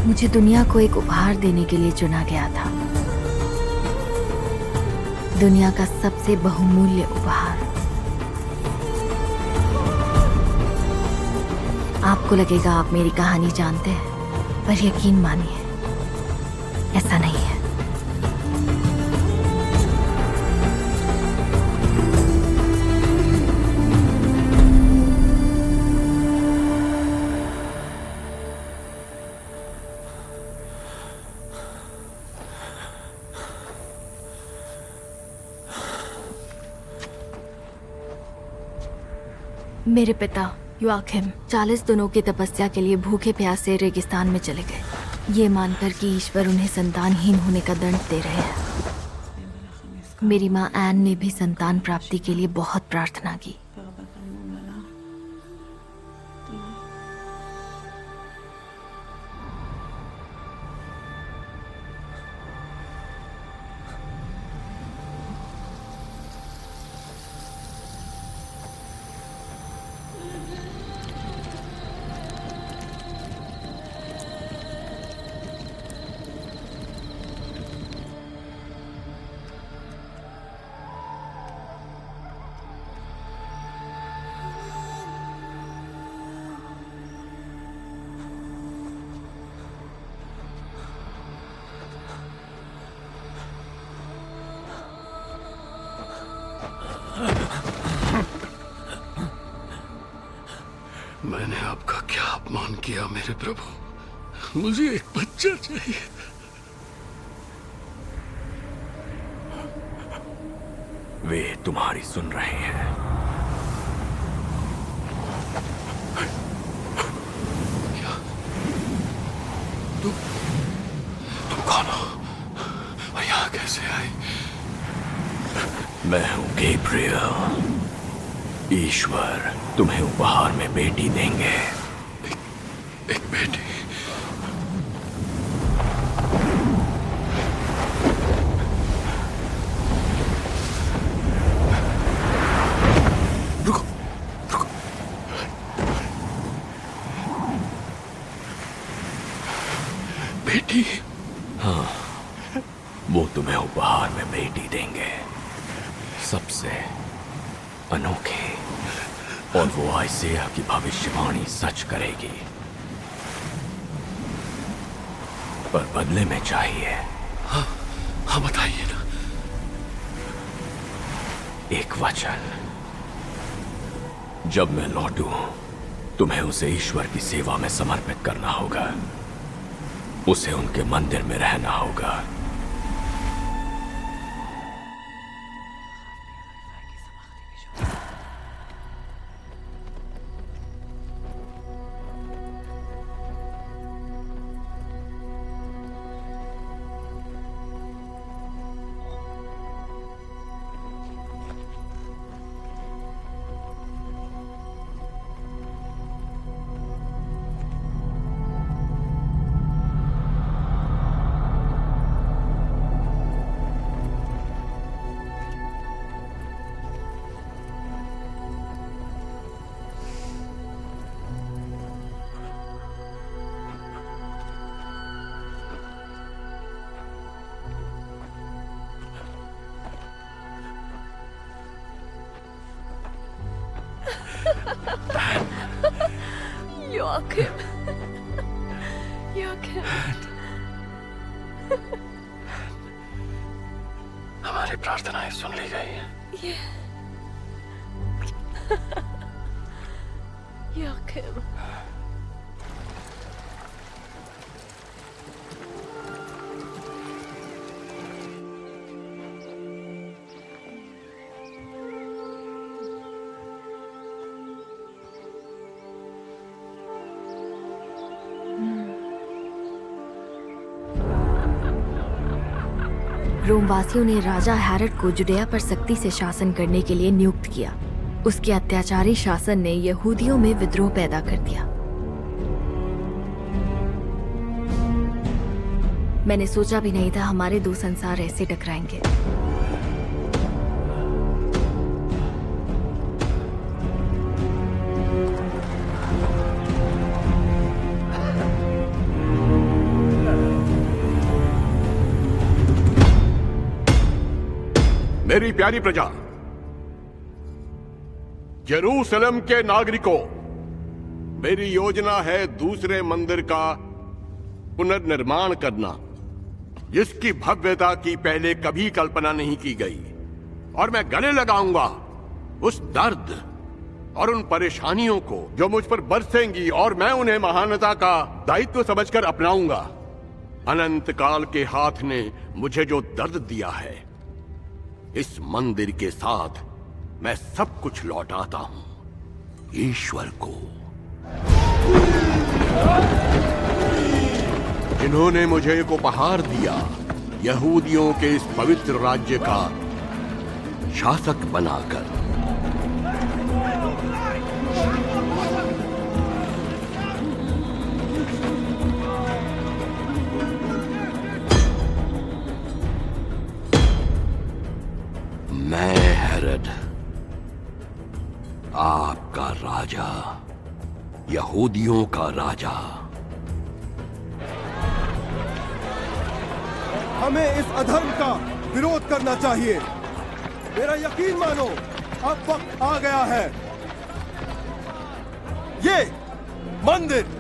मुझे दुनिया को एक उपहार देने के लिए चुना गया था। दुनिया का सबसे बहुमूल्य उपहार। आपको लगेगा आप मेरी कहानी जानते हैं, पर यकीन मानिए ऐसा नहीं है। मेरे पिता योआकिम 40 दिनों की तपस्या के लिए भूखे प्यासे रेगिस्तान में चले गए, ये मानकर कि ईश्वर उन्हें संतानहीन होने का दंड दे रहे हैं। मेरी माँ एन ने भी संतान प्राप्ति के लिए बहुत प्रार्थना की। मैंने आपका क्या अपमान किया मेरे प्रभु। मुझे एक बच्चा चाहिए। वे तुम्हारी सुन रहे हैं। क्या तुम कौन हो और यहाँ कैसे आए? मैं हूं गैब्रियल। ईश्वर तुम्हें उपहार में बेटी देंगे। एक बेटी? रुको रुको। बेटी? हाँ, वो तुम्हें उपहार में बेटी देंगे, सबसे अनोखी। और वो आइसिया की भविष्यवाणी सच करेगी, पर बदले में चाहिए। हाँ हाँ, बताइए ना। एक वचन। जब मैं लौटूं, तुम्हें उसे ईश्वर की सेवा में समर्पित करना होगा। उसे उनके मंदिर में रहना होगा। Joachim. Joachim. हमारी प्रार्थनाएं सुन ली गई हैं। Joachim. रोमवासियों ने राजा हेरोड को जुडेया पर सख्ती से शासन करने के लिए नियुक्त किया। उसके अत्याचारी शासन ने यहूदियों में विद्रोह पैदा कर दिया। मैंने सोचा भी नहीं था हमारे दो संसार ऐसे टकराएंगे। मेरी प्यारी प्रजा, यरूशलेम के नागरिकों, मेरी योजना है दूसरे मंदिर का पुनर्निर्माण करना, जिसकी भव्यता की पहले कभी कल्पना नहीं की गई। और मैं गले लगाऊंगा उस दर्द और उन परेशानियों को जो मुझ पर बरसेंगी, और मैं उन्हें महानता का दायित्व समझकर अपनाऊंगा। अनंत काल के हाथ ने मुझे जो दर्द दिया है, इस मंदिर के साथ मैं सब कुछ लौटाता हूं ईश्वर को। जिन्होंने मुझे एक उपहार दिया, यहूदियों के इस पवित्र राज्य का शासक बनाकर। मैं हेरोद, आपका राजा, यहूदियों का राजा। हमें इस अधर्म का विरोध करना चाहिए। मेरा यकीन मानो, अब वक्त आ गया है। ये मंदिर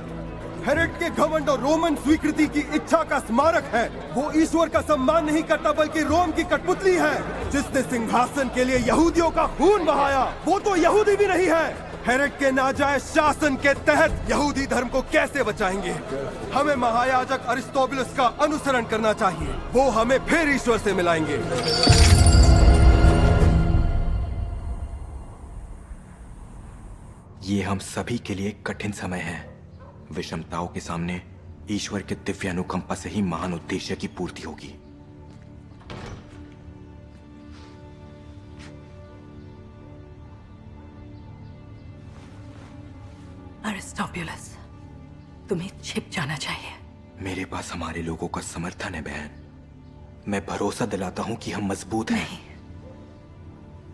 हेरोद के घमंड और रोमन स्वीकृति की इच्छा का स्मारक है। वो ईश्वर का सम्मान नहीं करता, बल्कि रोम की कठपुतली है, जिसने सिंहासन के लिए यहूदियों का खून बहाया। वो तो यहूदी भी नहीं है। हेरोद के नाजायज शासन के तहत यहूदी धर्म को कैसे बचाएंगे? हमें महायाजक अरिस्तोबुलस का अनुसरण करना चाहिए। वो हमें फिर ईश्वर से मिलाएंगे। ये हम सभी के लिए कठिन समय है। विषमताओं के सामने ईश्वर के दिव्य अनुकंपा से ही महान उद्देश्य की पूर्ति होगी। अरिस्टोबुलस, तुम्हें छिप जाना चाहिए। मेरे पास हमारे लोगों का समर्थन है बहन। मैं भरोसा दिलाता हूं कि हम मजबूत हैं। नहीं,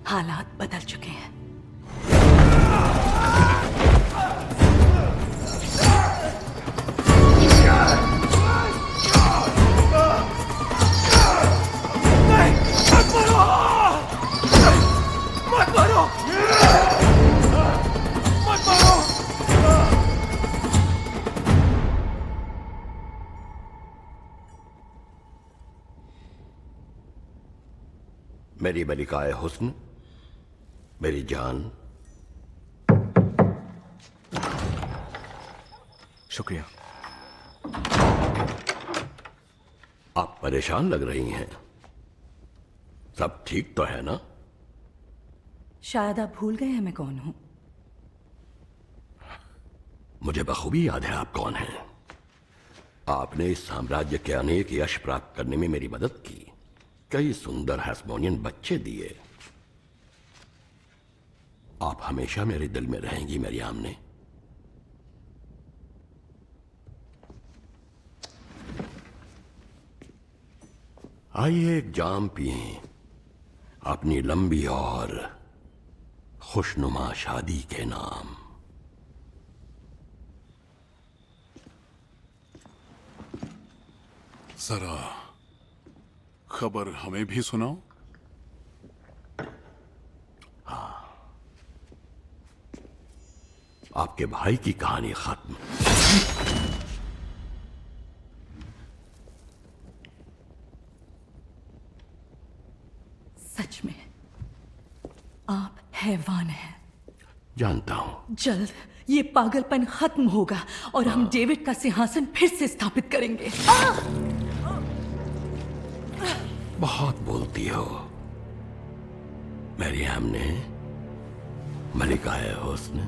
हालात बदल चुके हैं। मेरी मलिकाए हुस्न, मेरी जान, शुक्रिया। आप परेशान लग रही हैं। सब ठीक तो है ना? शायद आप भूल गए हैं मैं कौन हूं। मुझे बखूबी याद है आप कौन हैं। आपने इस साम्राज्य के अनेक यश प्राप्त करने में मेरी मदद की। कई सुंदर हैस्मोनियन बच्चे दिए। आप हमेशा मेरे दिल में रहेंगी मेरी आमने। आइए एक जाम पिए अपनी लंबी और खुशनुमा शादी के नाम। जरा खबर हमें भी सुनाओ। आपके भाई की कहानी खत्म। सच में आप हैवान हैं। जानता हूं। जल्द ये पागलपन खत्म होगा और हम डेविड का सिंहासन फिर से स्थापित करेंगे। बहुत बोलती हो मेरी आमने, मलिकाए हुस्न।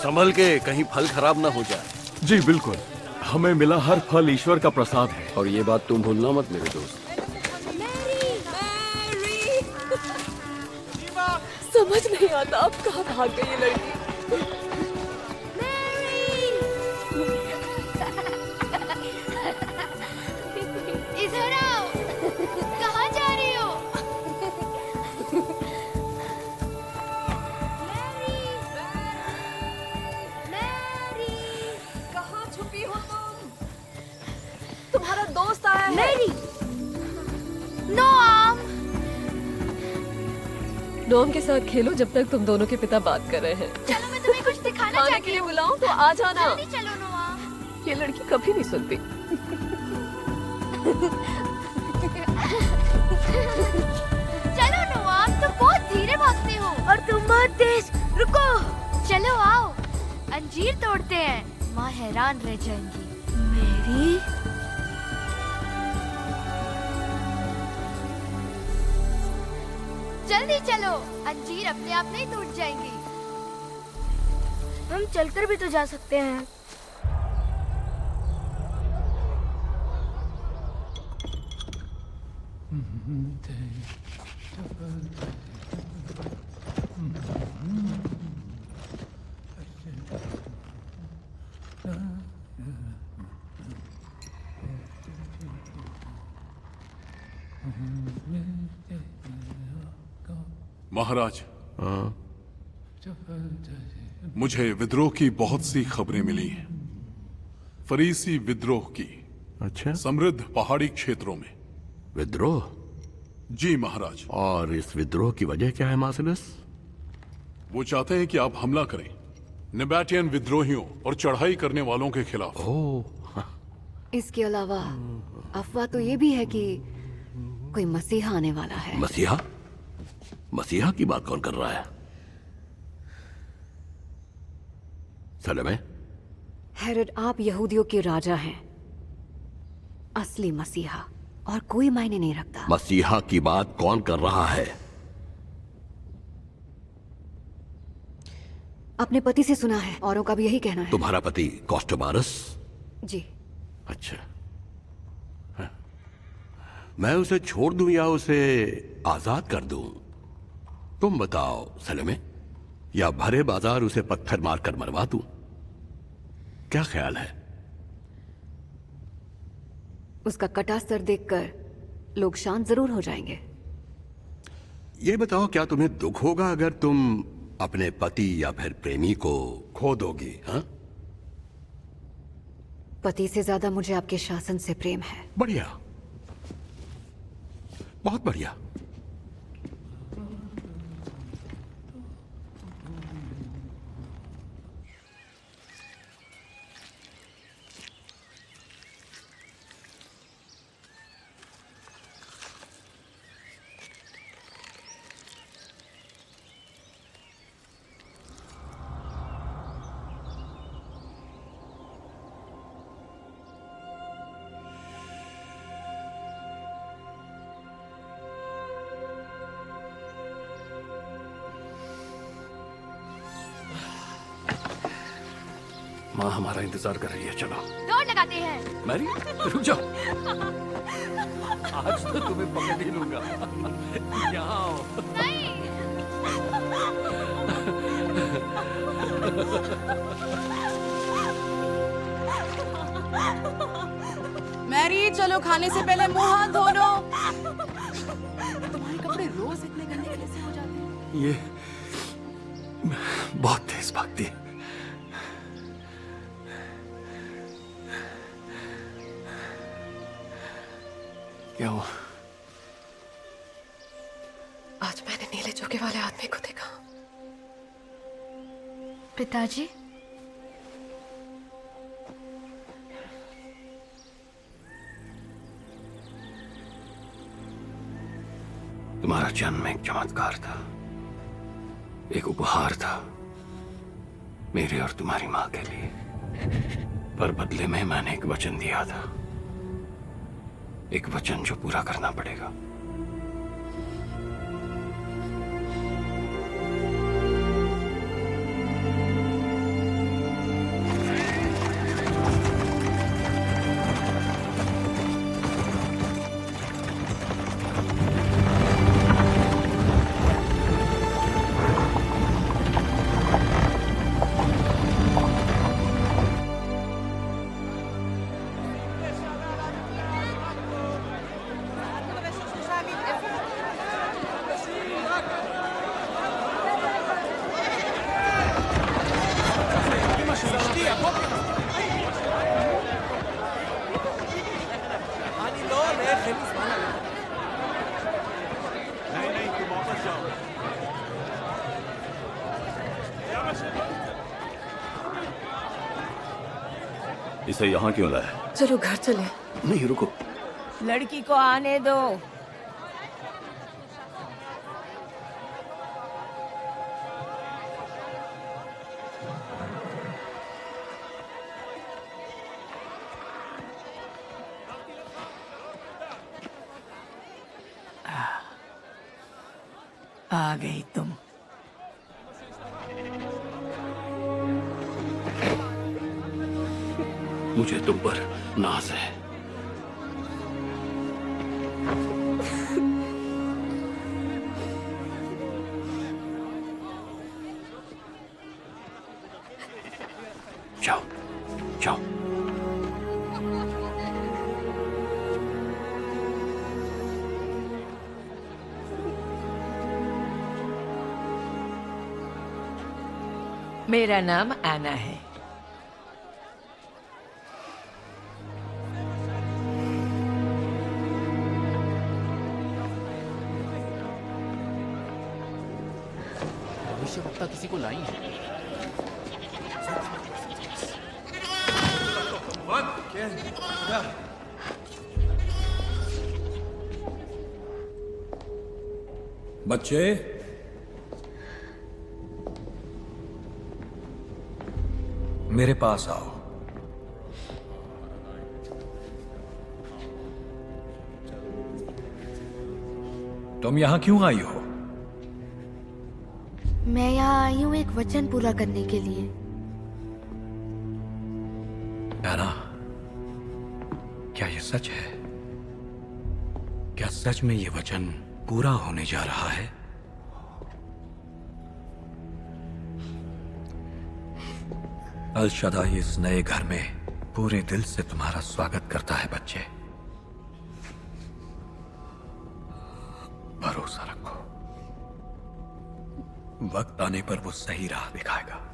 संभल के, कहीं फल खराब ना हो जाए। जी बिल्कुल, हमें मिला हर फल ईश्वर का प्रसाद है। और ये बात तुम भूलना मत मेरे दोस्त। समझ नहीं आता अब कहाँ भाग गई ये लड़की। इधर आओ। कहाँ जा रही हो? कहाँ छुपी हो तुम? तुम्हारा दोस्त आया है। Mary, Noam. नोम के साथ खेलो जब तक तुम दोनों के पिता बात कर रहे हैं। चलो मैं तुम्हें कुछ दिखाना खाने चाहती के लिए हूँ। बुलाऊं तो आ जाना। जल्दी चलो नोआम। ये लड़की कभी नहीं सुनती। चलो नोआम, तुम बहुत धीरे भागते हो और तुम बहुत तेज। रुको, चलो आओ, अंजीर तोड़ते हैं। माँ हैरान रह जाएंगी। मेरी जल्दी चलो, अंजीर अपने आप नहीं टूट जाएंगी। हम चलकर भी तो जा सकते हैं। महाराज, मुझे विद्रोह की बहुत सी खबरें मिली हैं। फरीसी विद्रोह की। अच्छा, समृद्ध पहाड़ी क्षेत्रों में। विद्रोह? जी महाराज। और इस विद्रोह की वजह क्या है मार्सिलस? वो चाहते हैं कि आप हमला करें नेबैटियन विद्रोहियों और चढ़ाई करने वालों के खिलाफ। इसके अलावा अफवाह तो ये भी है कि कोई मसीहा आने वाला है। मसीहा? मसीहा की बात कौन कर रहा है? सलेमे? हेरोड, आप यहूदियों के राजा हैं। असली मसीहा और कोई मायने नहीं रखता। मसीहा की बात कौन कर रहा है? अपने पति से सुना है, औरों का भी यही कहना है। तुम्हारा पति कॉस्टोबारस? जी। अच्छा, हाँ। मैं उसे छोड़ दूं या उसे आजाद कर दूं? तुम बताओ सलेमे, या भरे बाजार उसे पत्थर मारकर मरवा दूं? क्या ख्याल है? उसका कटा सर देखकर लोग शांत जरूर हो जाएंगे। ये बताओ, क्या तुम्हें दुख होगा अगर तुम अपने पति या फिर प्रेमी को खो दोगी? हाँ? पति से ज्यादा मुझे आपके शासन से प्रेम है। बढ़िया, बहुत बढ़िया। माँ हमारा इंतजार कर रही है, चलो। दौड़ लगाते हैं। मैरी, रुक जाओ। आज तो तुम्हें पकड़ ही लूंगा। यहाँ आओ। नहीं। मैरी, चलो खाने से पहले मुंह हाथ धो लो। तुम्हारे कपड़े रोज इतने गंदे कैसे हो जाते हैं? ये बहुत तेज भागती है। क्या हुआ? आज मैंने नीले चोके वाले आदमी को देखा। पिताजी, तुम्हारा जन्म एक चमत्कार था, एक उपहार था मेरे और तुम्हारी माँ के लिए। पर बदले में मैंने एक वचन दिया था, एक वचन जो पूरा करना पड़ेगा। इसे यहाँ क्यों लाया? चलो घर चले। नहीं, रुको। लड़की को आने दो। आ गई तुम। मुझे तुम पर नाज है। जाओ जाओ। मेरा नाम आना है। भविष्यवक्ता किसी को लाई है। बच्चे, मेरे पास आओ। तुम यहां क्यों आई हो? मैं यहाँ आई हूँ एक वचन पूरा करने के लिए। एना, क्या ये सच है? क्या सच में ये वचन पूरा होने जा रहा है? अल शदाई इस नए घर में पूरे दिल से तुम्हारा स्वागत करता है बच्चे। भरोसा रखो, वक्त आने पर वो सही राह दिखाएगा।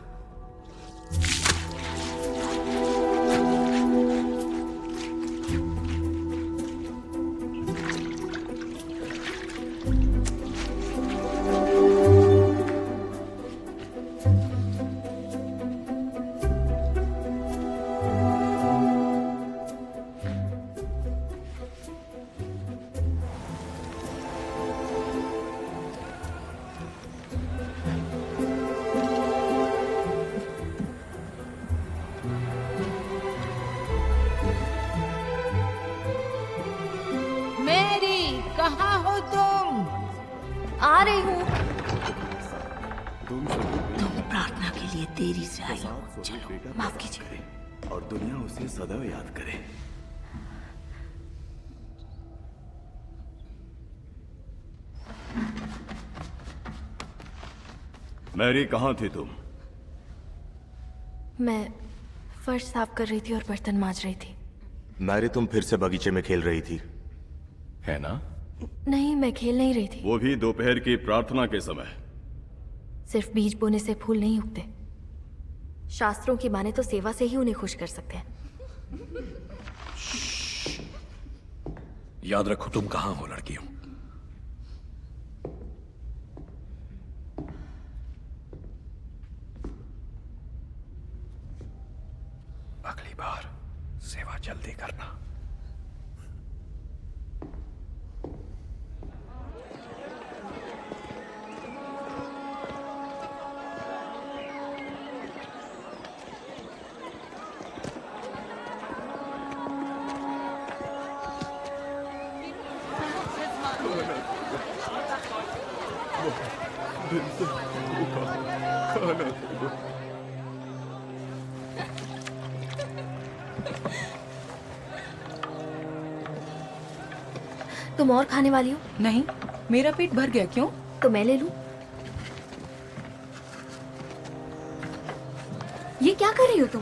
कहाँ हो तुम? आ रही हूँ। तुम प्रार्थना के लिए देरी से आई हो। चलो, माफ कीजिए। और दुनिया उसे सदैव याद करे। मैरी, कहाँ थी तुम? मैं फर्श साफ कर रही थी और बर्तन मांज रही थी। मैरी, तुम फिर से बगीचे में खेल रही थी, है ना? नहीं, मैं खेल नहीं रही थी। वो भी दोपहर की प्रार्थना के समय। सिर्फ बीज बोने से फूल नहीं उगते। शास्त्रों की माने तो सेवा से ही उन्हें खुश कर सकते हैं। याद रखो तुम कहाँ हो लड़कियों। अगली बार सेवा जल्दी करना। तुम और खाने वाली हो? नहीं, मेरा पेट भर गया। क्यों? तो मैं ले लूं। ये क्या कर रही हो तुम?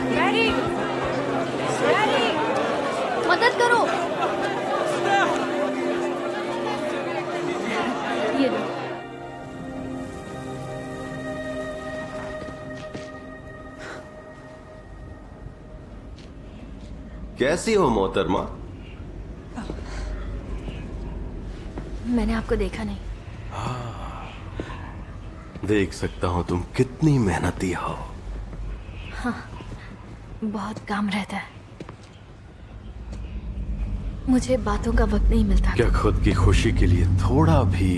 डैडी, डैडी, मदद करो। ये लो। कैसी हो मोहतरमा? मैंने आपको देखा नहीं। देख सकता हूं तुम कितनी मेहनती हो। हाँ, बहुत काम रहता है। मुझे बातों का वक्त नहीं मिलता। क्या खुद की खुशी के लिए थोड़ा भी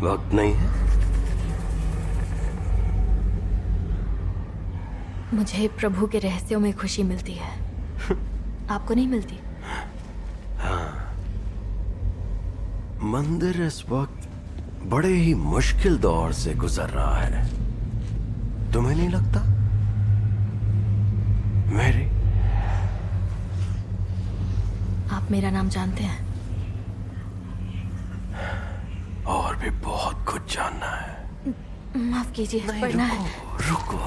वक्त नहीं है? मुझे प्रभु के रहस्यों में खुशी मिलती है। आपको नहीं मिलती? हाँ, मंदिर इस वक्त बड़े ही मुश्किल दौर से गुजर रहा है। तुम्हें नहीं लगता? मेरी, आप मेरा नाम जानते हैं? और भी बहुत कुछ जानना है। माफ कीजिए, पढ़ना है। रुको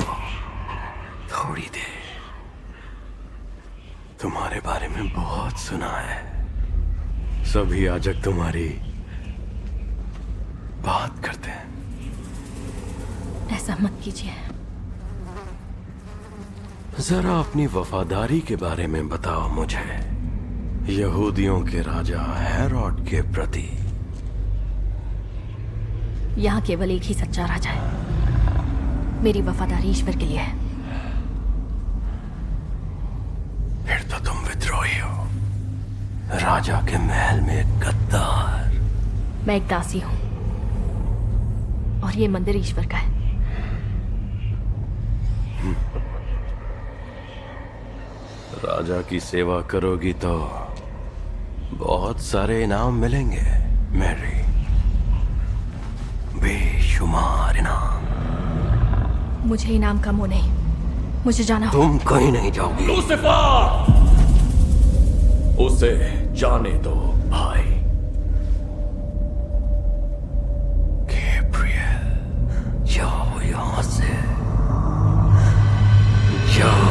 थोड़ी देर। तुम्हारे बारे में बहुत सुना है। सभी याजक तुम्हारी बात करते हैं। ऐसा मत कीजिए। जरा अपनी वफादारी के बारे में बताओ मुझे, यहूदियों के राजा हेरोड के प्रति। यहाँ केवल एक ही सच्चा राजा है। मेरी वफादारी ईश्वर के लिए है। फिर तो तुम विद्रोही हो, राजा के महल में एक गद्दार। मैं एक दासी हूँ और ये मंदिर ईश्वर का है। राजा की सेवा करोगी तो बहुत सारे इनाम मिलेंगे मैरी, बेशुमार इनाम। मुझे इनाम का मुंह नहीं, मुझे जाना हो। तुम कहीं नहीं जाओगी। लूसीफर, उसे जाने दो भाई। गैब्रियल, जाओ यहां से, जाओ।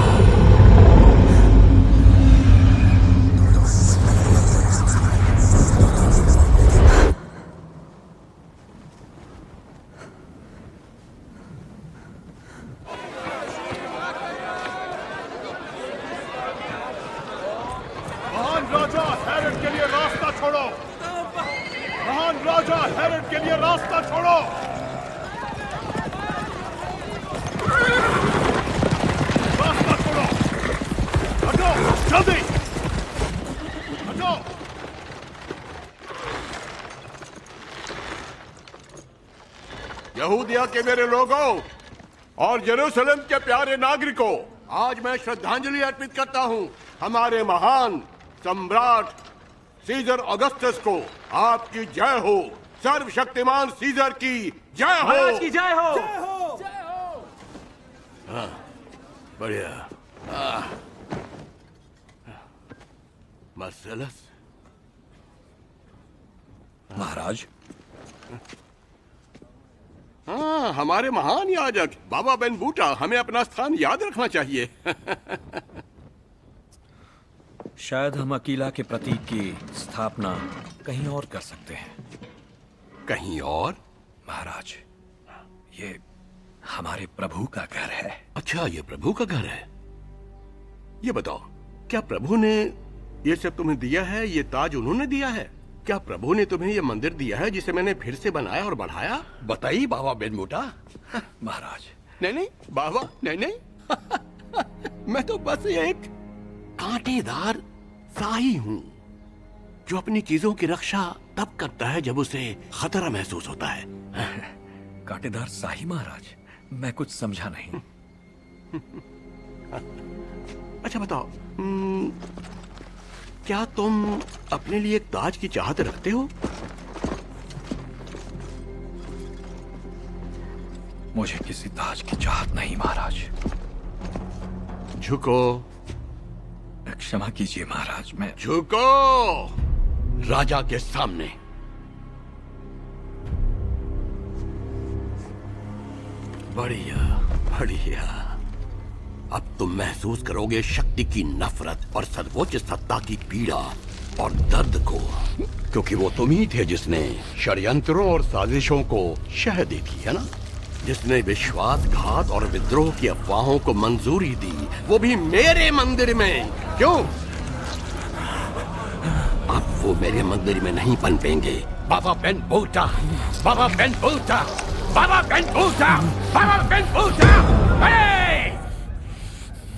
महान राजा हेरोड के लिए रास्ता छोड़ो। महान राजा हेरोड के लिए रास्ता छोड़ो। रास्ता छोड़ो। हटो, जल्दी हटो। यहूदिया के मेरे लोगों और यरूशलेम के प्यारे नागरिकों, आज मैं श्रद्धांजलि अर्पित करता हूं हमारे महान सम्राट सीजर ऑगस्टस को। आपकी जय हो। सर्वशक्तिमान सीजर की जय हो। महाराज की जय हो। हाँ, बढ़िया। मर्सेलस महाराज। हाँ, हमारे महान याजक बाबा बेन बूटा, हमें अपना स्थान याद रखना चाहिए। शायद हम अकीला के प्रतीक की स्थापना कहीं और कर सकते हैं। कहीं और? महाराज, ये हमारे प्रभु का घर है। अच्छा, ये प्रभु का घर है। ये बताओ, क्या प्रभु ने ये सब तुम्हें दिया है? ये ताज उन्होंने दिया है? क्या प्रभु ने तुम्हें ये मंदिर दिया है जिसे मैंने फिर से बनाया और बढ़ाया? बताइए बाबा बेन बूटा। महाराज, नहीं नहीं बाबा, नहीं नहीं। मैं तो बस एक कांटेदार साही हूँ जो अपनी चीजों की रक्षा तब करता है जब उसे खतरा महसूस होता है। कांटेदार साही महाराज, मैं कुछ समझा नहीं। अच्छा बताओ, क्या तुम अपने लिए एक ताज की चाहत रखते हो? मुझे किसी ताज की चाहत नहीं महाराज। झुको। क्षमा कीजिए महाराज, मैं झुको राजा के सामने। बढ़िया बढ़िया। अब तुम महसूस करोगे शक्ति की नफरत और सर्वोच्च सत्ता की पीड़ा और दर्द को, क्योंकि वो तुम ही थे जिसने षड्यंत्रों और साजिशों को शह दी थी, है ना? जिसने विश्वासघात और विद्रोह की अफवाहों को मंजूरी दी, वो भी मेरे मंदिर में। क्यों? अब वो मेरे मंदिर में नहीं पनपेंगे। बाबा बेन बोल्टा, बाबा बेन बोल्टा, बाबा बेन बोल्टा, बाबा बेन बोल्टा।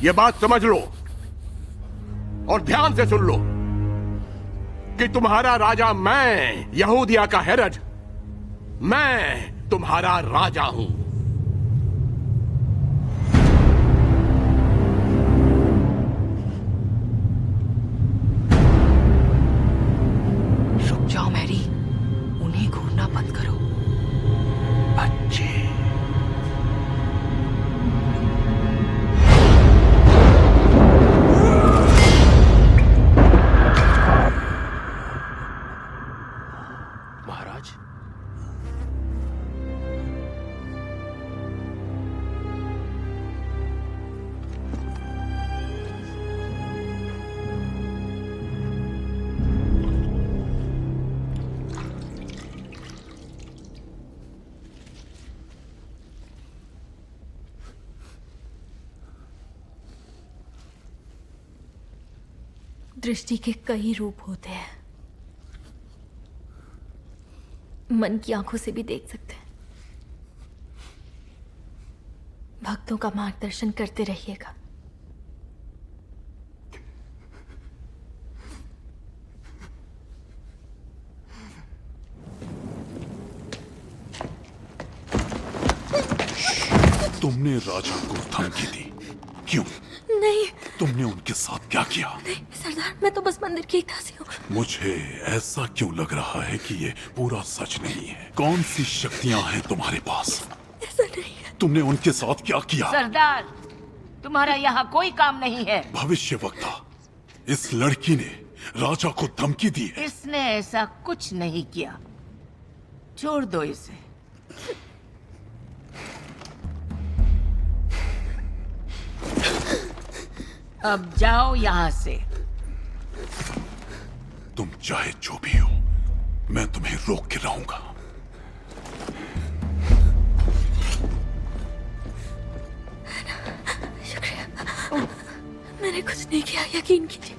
ये बात समझ लो और ध्यान से सुन लो कि तुम्हारा राजा मैं, यहूदिया का हेरोड, मैं तुम्हारा राजा हूं। रुक जाओ मैरी, उन्हें घूरना बंद करो। अच्छे। महाराज, दृष्टि के कई रूप होते हैं, मन की आंखों से भी देख सकते हैं। भक्तों का मार्गदर्शन करते रहिएगा। तुमने राजा को धमकी दी, क्यों? नहीं, तुमने उनके साथ क्या किया? नहीं सरदार, मैं तो बस मंदिर की एक दासी हूँ। मुझे ऐसा क्यों लग रहा है कि ये पूरा सच नहीं है? कौन सी शक्तियां हैं तुम्हारे पास? ऐसा नहीं है। तुमने उनके साथ क्या किया? सरदार, तुम्हारा यहाँ कोई काम नहीं है। भविष्यवक्ता, इस लड़की ने राजा को धमकी दी है। इसने ऐसा कुछ नहीं किया, छोड़ दो इसे। अब जाओ यहाँ से। तुम चाहे जो भी हो, मैं तुम्हें रोक के रहूंगा। शुक्रिया, मैंने कुछ नहीं किया, यकीन कीजिए।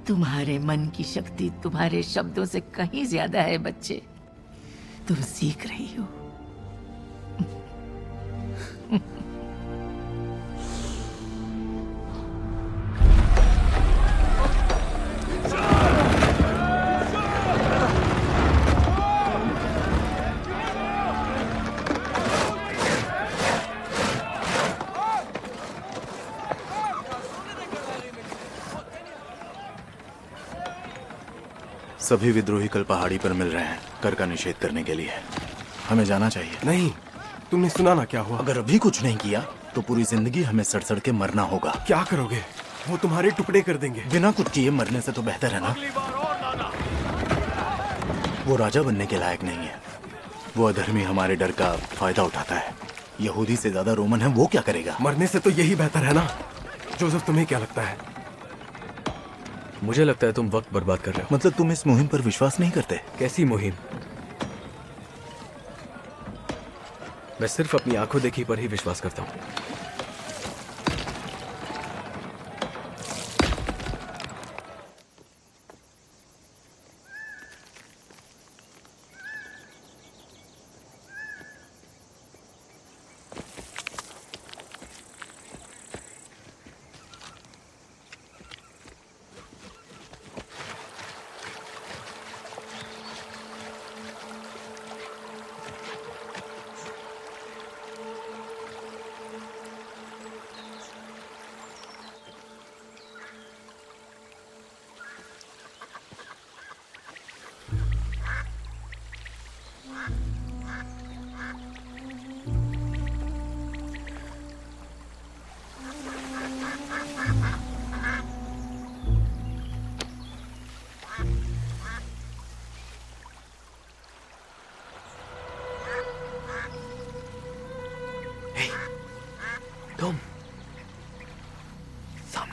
तुम्हारे मन की शक्ति तुम्हारे शब्दों से कहीं ज्यादा है बच्चे। तुम सीख रही हो। सभी विद्रोही कल पहाड़ी पर मिल रहे हैं कर का निषेध करने के लिए। हमें जाना चाहिए। नहीं, तुमने सुना ना क्या हुआ? अगर अभी कुछ नहीं किया तो पूरी जिंदगी हमें सड़ के मरना होगा। क्या करोगे? वो तुम्हारे टुकड़े कर देंगे। बिना कुछ किए मरने से तो बेहतर है ना। वो राजा बनने के लायक नहीं है। वो अधर्मी हमारे डर का फायदा उठाता है। यहूदी से ज्यादा रोमन है, वो क्या करेगा? मरने से तो यही बेहतर है ना। जोसेफ, तुम्हें क्या लगता है? मुझे लगता है तुम वक्त बर्बाद कर रहे हो। मतलब तुम इस मुहिम पर विश्वास नहीं करते? कैसी मुहिम? मैं सिर्फ अपनी आंखों देखी पर ही विश्वास करता हूं।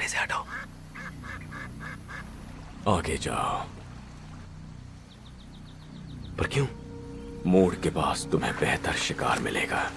सामने से हटो। आगे जाओ। पर क्यों? मोड़ के पास तुम्हें बेहतर शिकार मिलेगा।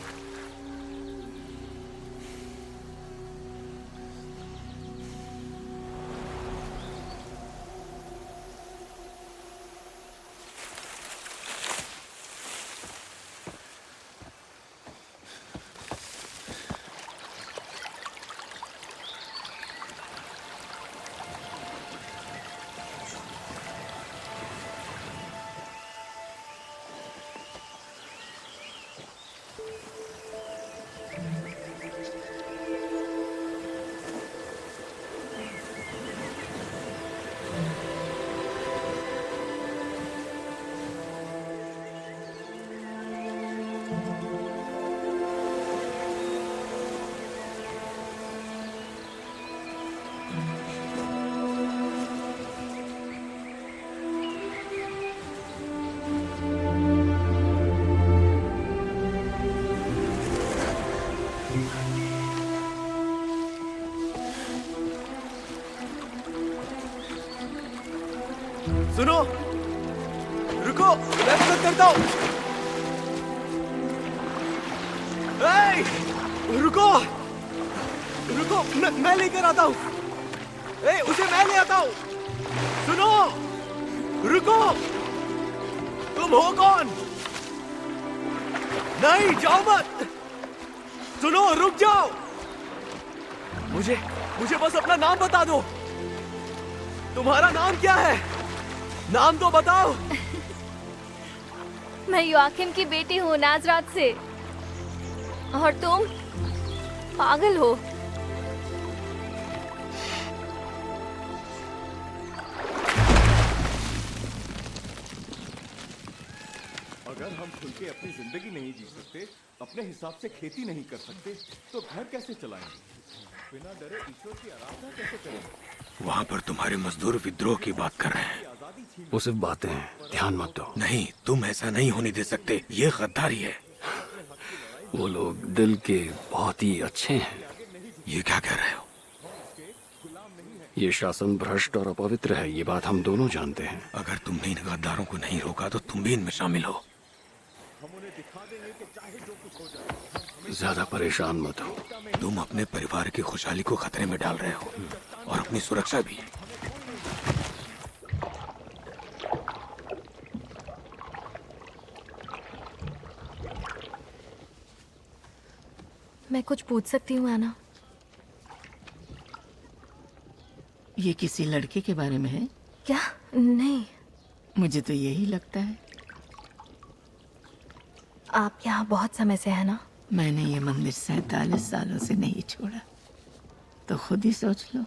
सुनो, रुको, मैं मदद करता हूँ। रुको, रुको, मैं लेकर आता हूँ। उसे मैं ले आता हूँ। सुनो, रुको, तुम हो कौन? नहीं, जाओ मत। सुनो, रुक जाओ। मुझे बस अपना नाम बता दो। तुम्हारा नाम क्या है? नाम तो बताओ। मैं योआकिम की बेटी हूँ नाजरात से। और तुम पागल हो। अगर हम खुल के अपनी जिंदगी नहीं जी सकते, अपने हिसाब से खेती नहीं कर सकते, तो घर कैसे चलाएंगे? बिना डरे ईश्वर की आराधना कैसे करेंगे? वहाँ पर तुम्हारे मजदूर विद्रोह की बात कर रहे हैं। वो सिर्फ बातें हैं, ध्यान मत दो। नहीं, तुम ऐसा नहीं होने दे सकते। ये गद्दारी है। वो लोग दिल के बहुत ही अच्छे हैं। ये क्या कह रहे हो? ये शासन भ्रष्ट और अपवित्र है, ये बात हम दोनों जानते हैं। अगर तुमने इन गद्दारों को नहीं रोका तो तुम भी इनमें शामिल हो। ज्यादा परेशान मत हो। तुम अपने परिवार की खुशहाली को खतरे में डाल रहे हो और अपनी सुरक्षा भी। मैं कुछ पूछ सकती हूँ आना? ये किसी लड़के के बारे में है क्या? नहीं, मुझे तो यही लगता है। आप यहाँ बहुत समय से है ना? मैंने ये मंदिर 47 सालों से नहीं छोड़ा, तो खुद ही सोच लो।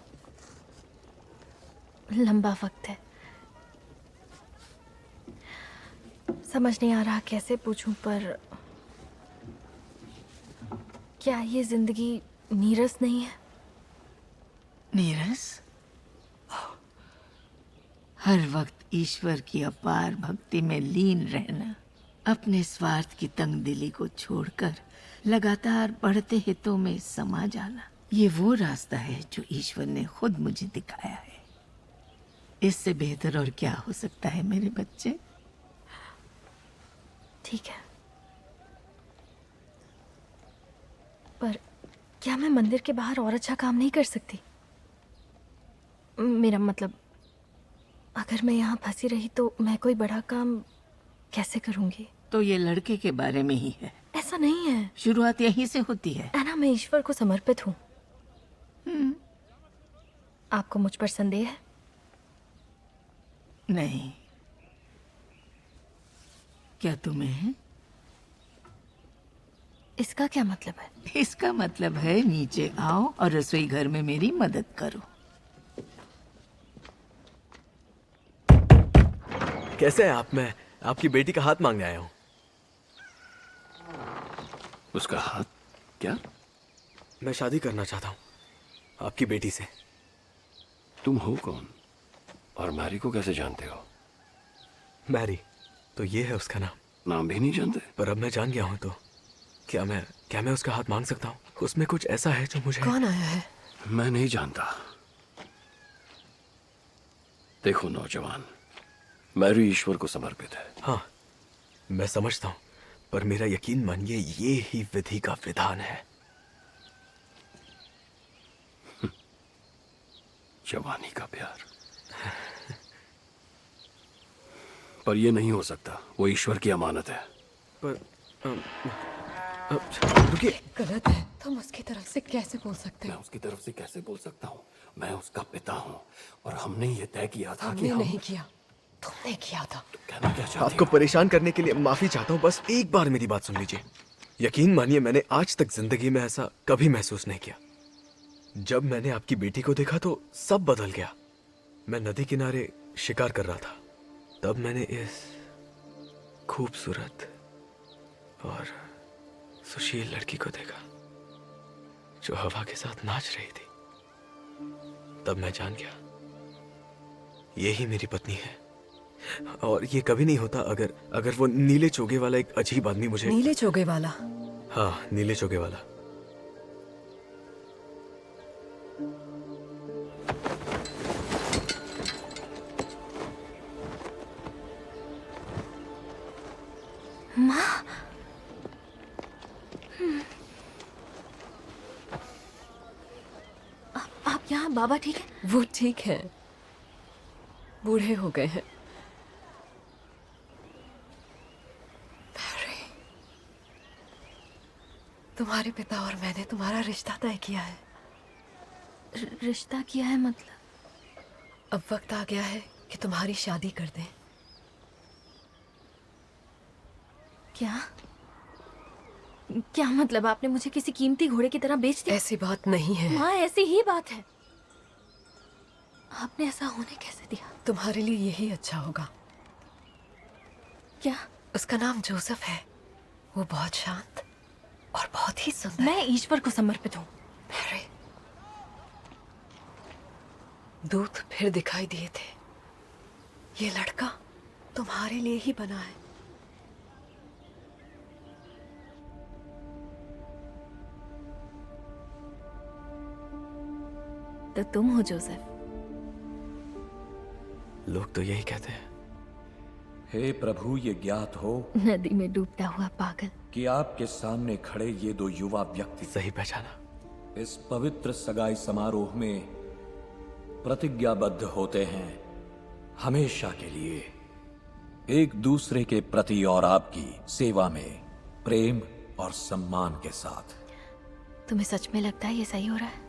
लंबा वक्त है। समझ नहीं आ रहा कैसे पूछूं, पर क्या ये जिंदगी नीरस नहीं है? नीरस? हर वक्त ईश्वर की अपार भक्ति में लीन रहना, अपने स्वार्थ की तंगदिली को छोड़कर लगातार बढ़ते हितों में समा जाना, ये वो रास्ता है जो ईश्वर ने खुद मुझे दिखाया है। इससे बेहतर और क्या हो सकता है मेरे बच्चे? ठीक है, पर क्या मैं मंदिर के बाहर और अच्छा काम नहीं कर सकती? मेरा मतलब, अगर मैं यहाँ फंसी रही तो मैं कोई बड़ा काम कैसे करूंगी? तो ये लड़के के बारे में ही है। ऐसा नहीं है। शुरुआत यहीं से होती है। ऐना, मैं ईश्वर को समर्पित हूँ। आपको मुझ पर संदेह है? नहीं। क्या तुम्हें है? इसका क्या मतलब है? इसका मतलब है नीचे आओ और रसोई घर में मेरी मदद करो। कैसे हैं आप? मैं आपकी बेटी का हाथ मांगने आया हूँ। उसका हाथ? क्या? मैं शादी करना चाहता हूँ आपकी बेटी से। तुम हो कौन और मैरी को कैसे जानते हो? मैरी तो ये है उसका नाम। नाम भी नहीं जानते? पर अब मैं जान गया हूँ, तो क्या मैं उसका हाथ मांग सकता हूँ? उसमें कुछ ऐसा है जो मुझे। कौन आया है? मैं नहीं जानता। देखो नौजवान, मैरी ईश्वर को समर्पित है। हाँ, मैं समझता हूँ, पर मेरा यकीन मानिए ये ही विधि का विधान है। जवानी का प्यार। पर यह नहीं हो सकता, वो ईश्वर की अमानत है। पर रुकिए। गलत है। तुम उसकी तरफ से कैसे बोल सकते मैं हो? उसकी तरफ से कैसे बोल सकता हूँ? मैं उसका पिता हूँ और हमने ये तय किया था कि हमने हम नहीं किया, तुमने किया था। कहना क्या चाहती आपको परेशान करने के लिए माफी चाहता हूँ, बस एक बार मेरी बात सुन लीजिए। यकीन मानिए मैंने आज तक जिंदगी में ऐसा कभी महसूस नहीं किया। जब मैंने आपकी बेटी को देखा तो सब बदल गया। मैं नदी किनारे शिकार कर रहा था, तब मैंने इस खूबसूरत और सुशील लड़की को देखा जो हवा के साथ नाच रही थी। तब मैं जान गया यही मेरी पत्नी है। और ये कभी नहीं होता अगर वो नीले चोगे वाला एक अजीब आदमी मुझे। नीले चोगे वाला? हाँ, नीले चोगे वाला। माँ, आप यहाँ? बाबा ठीक है? वो ठीक है, बूढ़े हो गए हैं। तुम्हारे पिता और मैंने तुम्हारा रिश्ता तय किया है। रिश्ता किया है मतलब? अब वक्त आ गया है कि तुम्हारी शादी कर दें। क्या क्या मतलब? आपने मुझे किसी कीमती घोड़े की तरह बेच दिया? ऐसी बात नहीं है। हाँ, ऐसी ही बात है। आपने ऐसा होने कैसे दिया? तुम्हारे लिए यही अच्छा होगा। क्या? उसका नाम जोसेफ है। वो बहुत शांत और बहुत ही सुंदर। मैं ईश्वर को समर्पित हूँ। मैरी, दूत फिर दिखाई दिए थे। ये लड़का तुम्हारे लिए ही बना है। तो तुम हो जोसेफ? लोग तो यही कहते हैं। हे प्रभु, ये ज्ञात हो नदी में डूबता हुआ पागल कि आपके सामने खड़े ये दो युवा व्यक्ति सही पहचाना। इस पवित्र सगाई समारोह में प्रतिज्ञाबद्ध होते हैं हमेशा के लिए एक दूसरे के प्रति और आपकी सेवा में प्रेम और सम्मान के साथ। तुम्हें सच में लगता है ये सही हो रहा है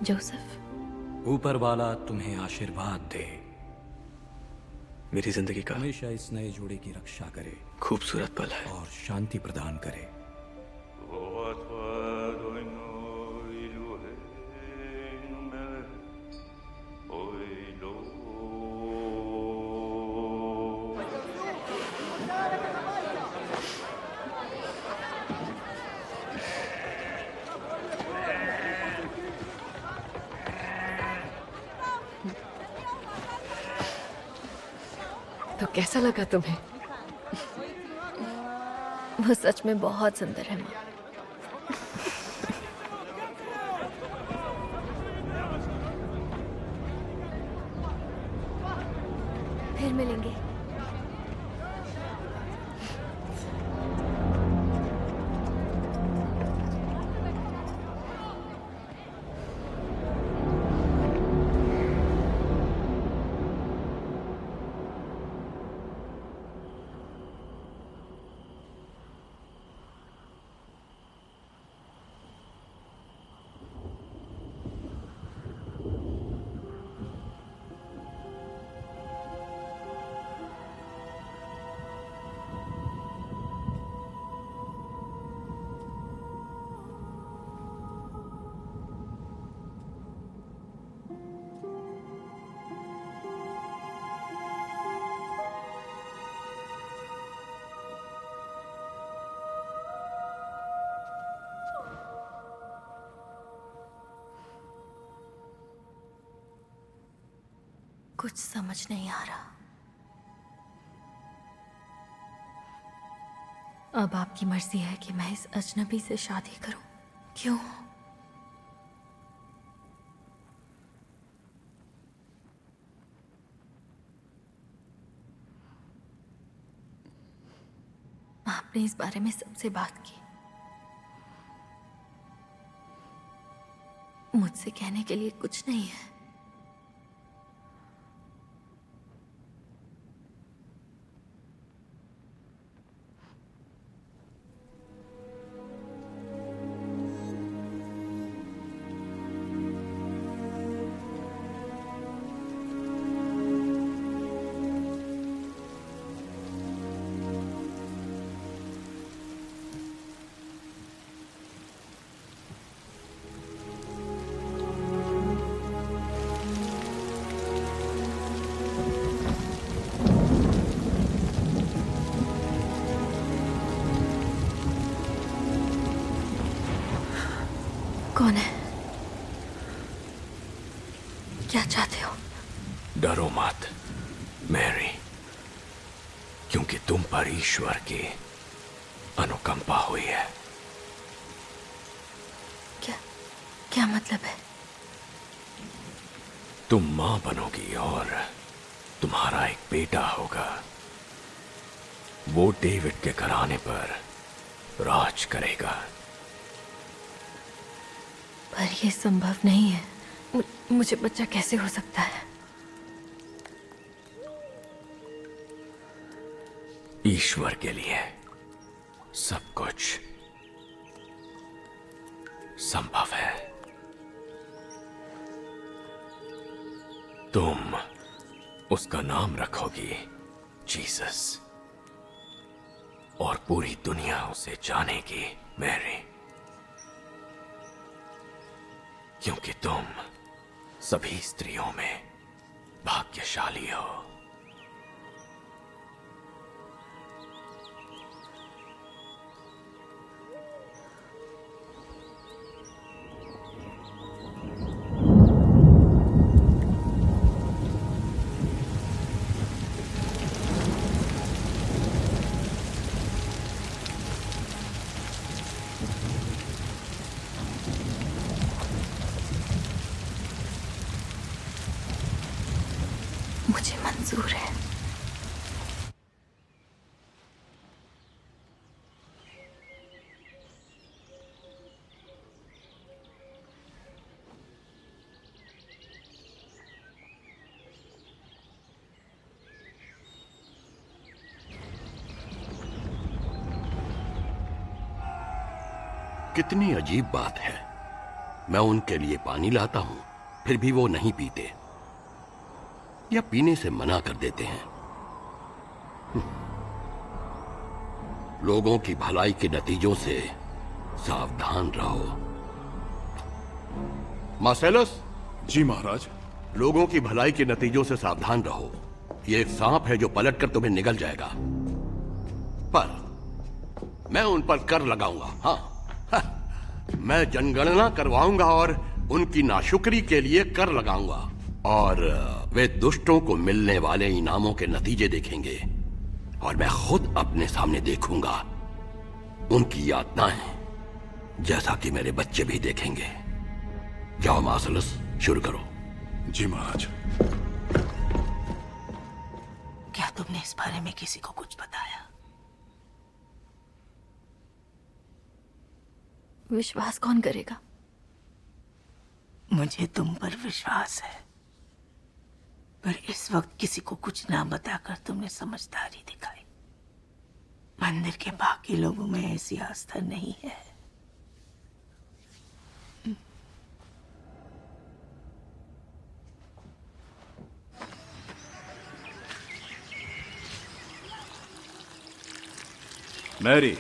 जोसेफ? ऊपर वाला तुम्हें आशीर्वाद दे, मेरी जिंदगी का हमेशा इस नए जोड़े की रक्षा करे, खूबसूरत पल है और शांति प्रदान करे। तो कैसा लगा तुम्हें? वो सच में बहुत सुंदर है माँ। फिर मिलेंगे। कुछ समझ नहीं आ रहा। अब आपकी मर्जी है कि मैं इस अजनबी से शादी करूं। क्यों? आपने इस बारे में सबसे बात की। मुझसे कहने के लिए कुछ नहीं है। कौन है? क्या चाहते हो? डरो मत मैरी, क्योंकि तुम पर ईश्वर की अनुकंपा हुई है। क्या मतलब है? तुम मां बनोगी और तुम्हारा एक बेटा होगा। वो डेविड के घराने पर राज करेगा। पर यह संभव नहीं है। मुझे बच्चा कैसे हो सकता है? ईश्वर के लिए सब कुछ संभव है। तुम उसका नाम रखोगी जीसस, और पूरी दुनिया उसे जानेगी मैरी, क्योंकि तुम सभी स्त्रियों में भाग्यशाली हो। मुझे मंजूर है। कितनी अजीब बात है। मैं उनके लिए पानी लाता हूं, फिर भी वो नहीं पीते या पीने से मना कर देते हैं। लोगों की भलाई के नतीजों से सावधान रहो। मार्सेलस। जी महाराज। लोगों की भलाई के नतीजों से सावधान रहो। ये एक सांप है जो पलटकर तुम्हें निगल जाएगा, पर मैं उन पर कर लगाऊंगा। हाँ, मैं जनगणना करवाऊंगा और उनकी नाशुक्री के लिए कर लगाऊंगा, और वे दुष्टों को मिलने वाले इनामों के नतीजे देखेंगे, और मैं खुद अपने सामने देखूंगा उनकी यातनाएं, जैसा कि मेरे बच्चे भी देखेंगे। जाओ मार्सेलस, शुरू करो। जी महाराज। क्या तुमने इस बारे में किसी को कुछ बताया? विश्वास कौन करेगा? मुझे तुम पर विश्वास है, पर इस वक्त किसी को कुछ ना बताकर तुमने समझदारी दिखाई। मंदिर के बाकी लोगों में ऐसी आस्था नहीं है। मैरी,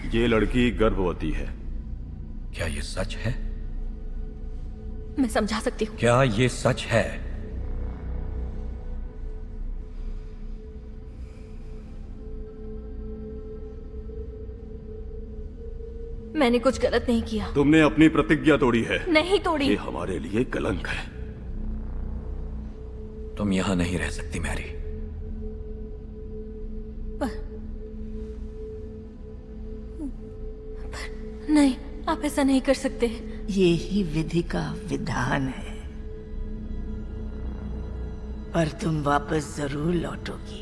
ये लड़की गर्भवती है। क्या ये सच है? मैं समझा सकती हूँ। क्या ये सच है? मैंने कुछ गलत नहीं किया। तुमने अपनी प्रतिज्ञा तोड़ी है। नहीं तोड़ी। ये हमारे लिए कलंक है। तुम यहां नहीं रह सकती मैरी। नहीं, आप ऐसा नहीं कर सकते। ये ही विधि का विधान है, पर तुम वापस जरूर लौटोगी।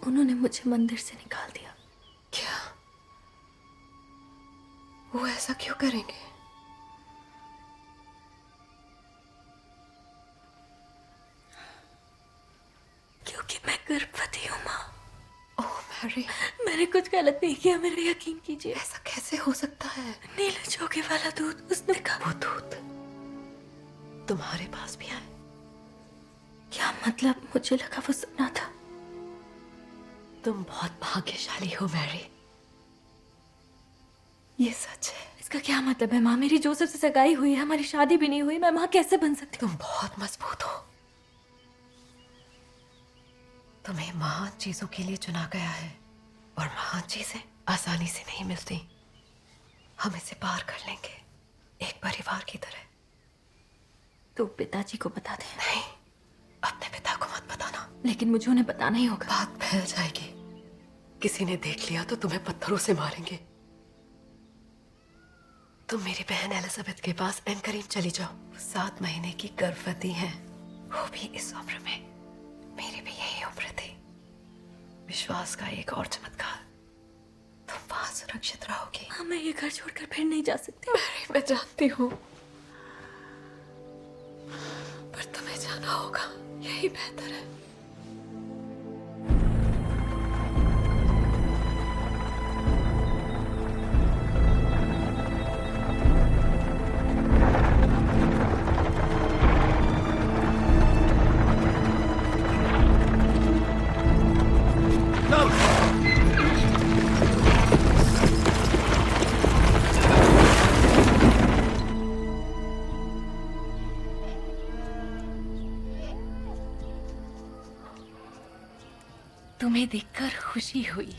उन्होंने मुझे मंदिर से निकाल दिया। क्या? वो ऐसा क्यों करेंगे? क्योंकि मैं गर्भवती हूँ माँ। ओह मैरी, मैंने कुछ गलत नहीं किया, मेरे यकीन कीजिए। ऐसा कैसे हो सकता है? नीले चौके वाला दूध, उसने कहा। वो दूध तुम्हारे पास भी आए? क्या मतलब? मुझे लगा वो सपना था। तुम बहुत भाग्यशाली हो मैरी, ये सच है। इसका क्या मतलब है माँ? मेरी जोसेफ से सगाई हुई है, हमारी शादी भी नहीं हुई, मैं माँ कैसे बन सकती? तुम बहुत मजबूत हो। तुम्हें महान चीजों के लिए चुना गया है, और महान चीजें आसानी से नहीं मिलती। हम इसे पार कर लेंगे, एक परिवार की तरह। तो पिताजी को बता दे। नहीं, अपने पिता को मत बताना। लेकिन मुझे उन्हें बताना ही होगा। बात फैल जाएगी, किसी ने देख लिया तो तुम्हें पत्थरों से मारेंगे। तुम मेरी बहन एलिजाबेथ के पास एनकरीम चली जाओ। 7 महीने की गर्भवती है, वो भी इस उम्र में। मेरी भी यही उम्र थी। विश्वास का एक और चमत्कार, तुम वहां सुरक्षित रहोगी। हाँ, मैं ये घर छोड़कर फिर नहीं जा सकती। मैं जानती हूँ, पर तुम्हें जाना होगा, यही बेहतर है। तुम्हें देखकर खुशी हुई।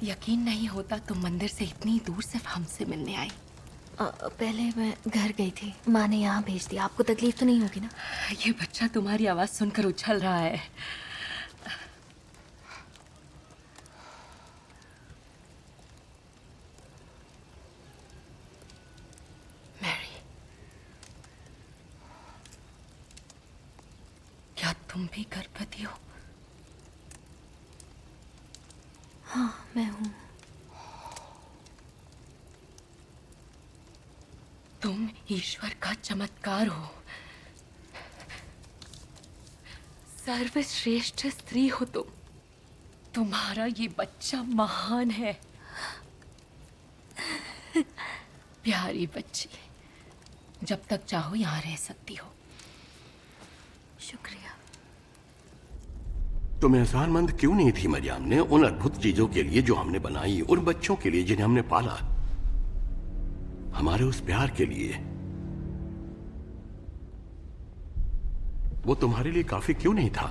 यकीन नहीं होता तुम मंदिर से इतनी दूर सिर्फ हमसे मिलने आई। पहले मैं घर गई थी, माँ ने यहाँ भेज दिया। आपको तकलीफ तो नहीं होगी ना? ये बच्चा तुम्हारी आवाज सुनकर उछल रहा है। मैरी, क्या तुम भी गर्भवती हो? हाँ, मैं हूँ। तुम ईश्वर का चमत्कार हो, सर्वश्रेष्ठ स्त्री हो तुम। तुम्हारा ये बच्चा महान है। प्यारी बच्ची, जब तक चाहो यहाँ रह सकती हो। शुक्रिया। तुम एहसानमंद क्यों नहीं थी मरियम ने उन अद्भुत चीजों के लिए जो हमने बनाई, उन बच्चों के लिए जिन्हें हमने पाला, हमारे उस प्यार के लिए? वो तुम्हारे लिए काफी क्यों नहीं था?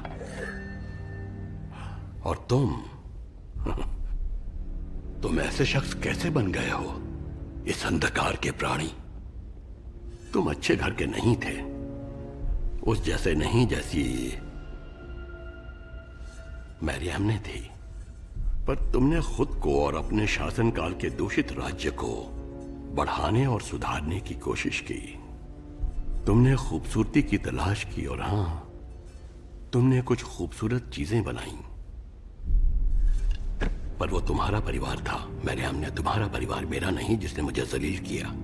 और तुम ऐसे शख्स कैसे बन गए हो, इस अंधकार के प्राणी? तुम अच्छे घर के नहीं थे, उस जैसे नहीं जैसी मरियम ने थी। पर तुमने खुद को और अपने शासनकाल के दूषित राज्य को बढ़ाने और सुधारने की कोशिश की। तुमने खूबसूरती की तलाश की, और हां, तुमने कुछ खूबसूरत चीजें बनाई। पर वो तुम्हारा परिवार था मरियम ने, तुम्हारा परिवार, मेरा नहीं, जिसने मुझे जलील किया।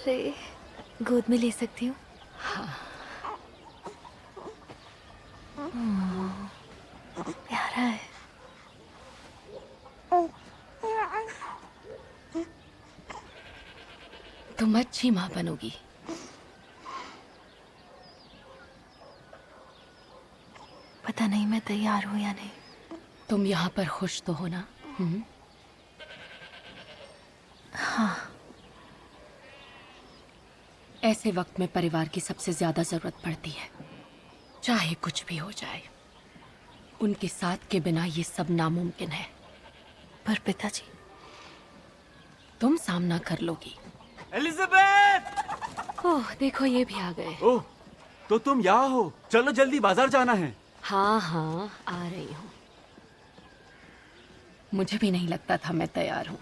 अरे, गोद में ले सकती हूँ? प्यारा है। तुम अच्छी माँ बनोगी। पता नहीं मैं तैयार हूँ या नहीं। तुम यहाँ पर खुश तो हो ना? हाँ। ऐसे वक्त में परिवार की सबसे ज्यादा जरूरत पड़ती है, चाहे कुछ भी हो जाए। उनके साथ के बिना ये सब नामुमकिन है। पर पिताजी, तुम सामना कर लोगी। एलिजाबेथ! ओह, देखो ये भी आ गए। ओह, तो तुम यहाँ हो। चलो जल्दी बाजार जाना है। हाँ हाँ, आ रही हूँ। मुझे भी नहीं लगता था मैं तैयार हूँ।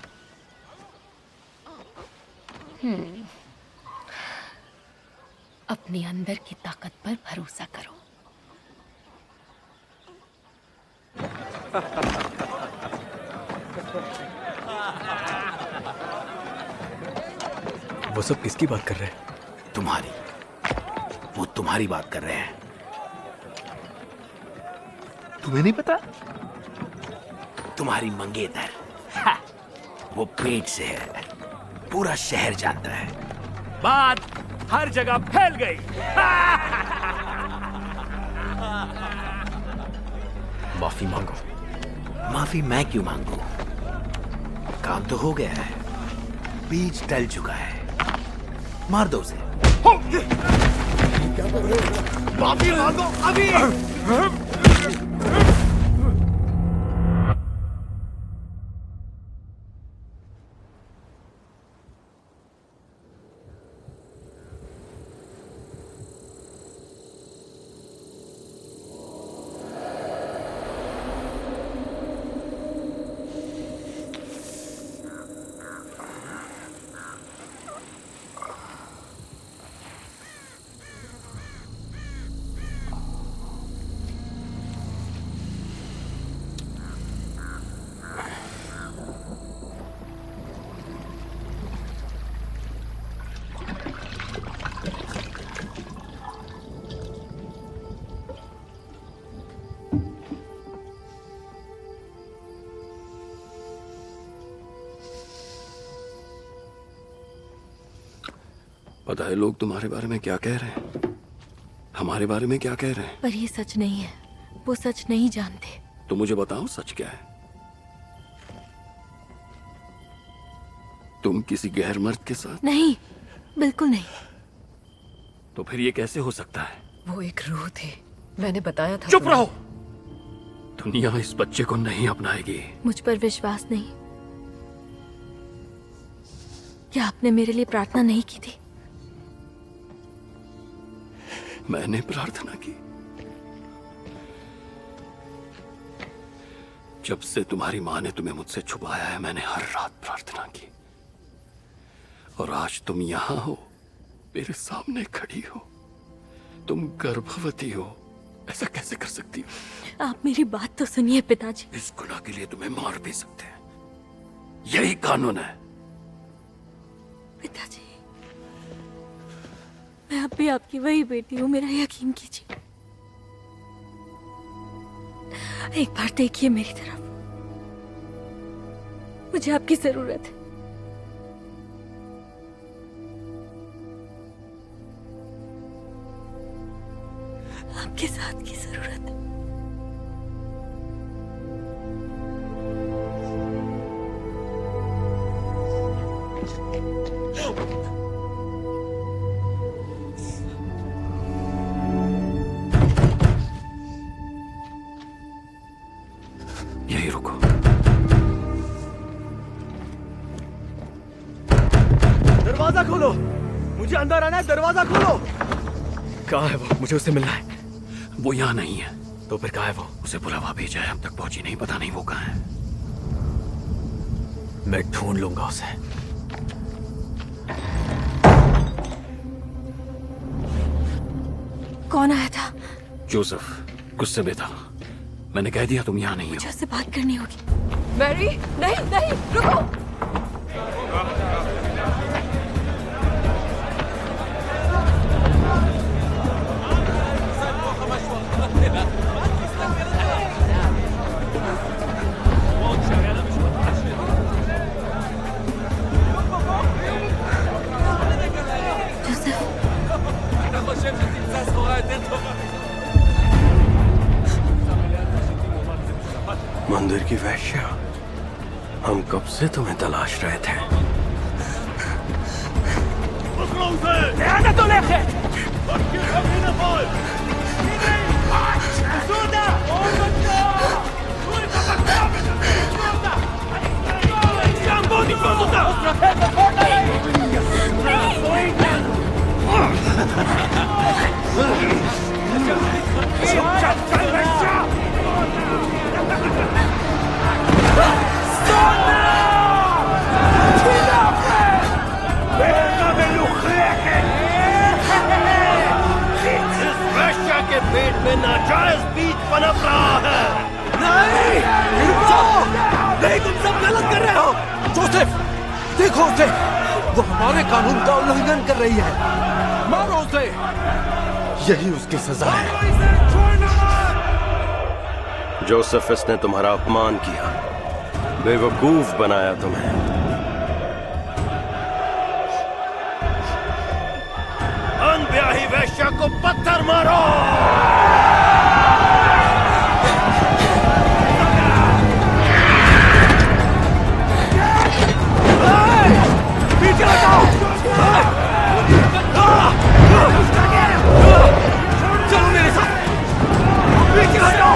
अपने अंदर की ताकत पर भरोसा करो। वो सब किसकी बात कर रहे हैं? तुम्हारी। वो तुम्हारी बात कर रहे हैं। तुम्हें नहीं पता? तुम्हारी मंगेतर। हा, वो पेट से है। पूरा शहर जानता है। बात हर जगह फैल गई। माफी मांगो। माफी मैं क्यों मांगू? काम तो हो गया है। बीज टल चुका है। मार दो उसे। माफी मांगो अभी। पता है लोग तुम्हारे बारे में क्या कह रहे हैं, हमारे बारे में क्या कह रहे हैं? पर ये सच नहीं है। वो सच नहीं जानते। तो मुझे बताओ सच क्या है? तुम किसी गैर मर्द के साथ? नहीं, बिल्कुल नहीं। तो फिर ये कैसे हो सकता है? वो एक रूह थी, मैंने बताया था। चुप रहो। दुनिया इस बच्चे को नहीं अपनाएगी। मुझ पर विश्वास नहीं? क्या आपने मेरे लिए प्रार्थना नहीं की थी? मैंने प्रार्थना की। जब से तुम्हारी माँ ने तुम्हें मुझसे छुपाया है, मैंने हर रात प्रार्थना की। और आज तुम यहां हो, मेरे सामने खड़ी हो। तुम गर्भवती हो। ऐसा कैसे कर सकती हो? आप मेरी बात तो सुनिए पिताजी। इस गुनाह के लिए तुम्हें मार भी सकते हैं। यही कानून है। पिताजी, मैं अब भी आपकी वही बेटी हूँ, मेरा यकीन कीजिए। एक बार देखिए मेरी तरफ। मुझे आपकी जरूरत है। आपके साथ की जरूरत है। यही रुको। दरवाजा खोलो। मुझे अंदर आना है। दरवाजा खोलो। कहाँ है वो? मुझे उससे मिलना है। वो यहाँ नहीं है। तो फिर कहाँ है वो? उसे बुलावा भेजा है, अब तक पहुंची नहीं। पता नहीं वो कहाँ है। मैं ढूंढ लूंगा उसे। कौन आया था? जोसेफ गुस्से में था। मैंने कह दिया तुम यहाँ नहीं हो। मुझे उससे बात करनी होगी। मैरी, नहीं नहीं, रुको। मंदिर की वैश्या, हम कब से तुम्हें तलाश रहे थे। पकड़ो उसे! के पेट में नाजायज बीज पनप रहा है। नहीं, नहीं, तुम सब गलत कर रहे हो। जोसेफ, देखो उसे, वो हमारे कानून का उल्लंघन कर रही है। मारो उसे। यही उसकी सजा है। जोसेफ, इसने तुम्हारा अपमान किया, बेवकूफ बनाया तुम्हें। अनब्याही वैश्या को पत्थर मारो। पीछे हटाओ। चलो मेरे साथ, पीछे हटाओ।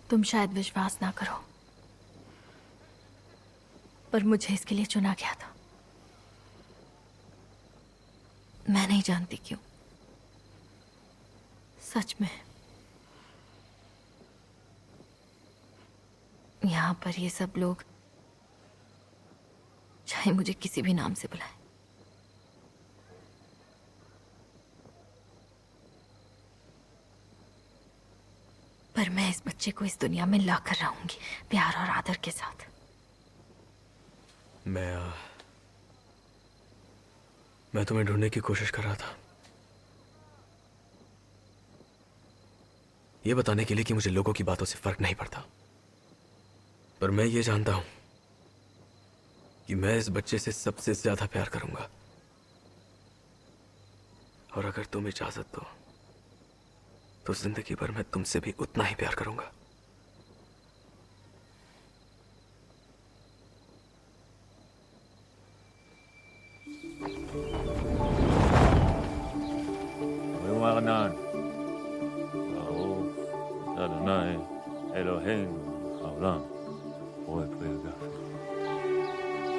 तुम शायद विश्वास ना करो, पर मुझे इसके लिए चुना गया था। मैं नहीं जानती क्यों। सच में यहां पर ये सब लोग चाहे मुझे किसी भी नाम से बुलाएं, पर मैं इस बच्चे को इस दुनिया में लाकर रहूंगी, प्यार और आदर के साथ। मैं तुम्हें ढूंढने की कोशिश कर रहा था, ये बताने के लिए कि मुझे लोगों की बातों से फर्क नहीं पड़ता। पर मैं ये जानता हूं कि मैं इस बच्चे से सबसे ज्यादा प्यार करूंगा, और अगर तुम इजाजत दो तो जिंदगी भर मैं तुमसे भी उतना ही प्यार करूंगा। Anan, Baruch Adonai Eloheinu Haolam, Roe Pri Hagafen.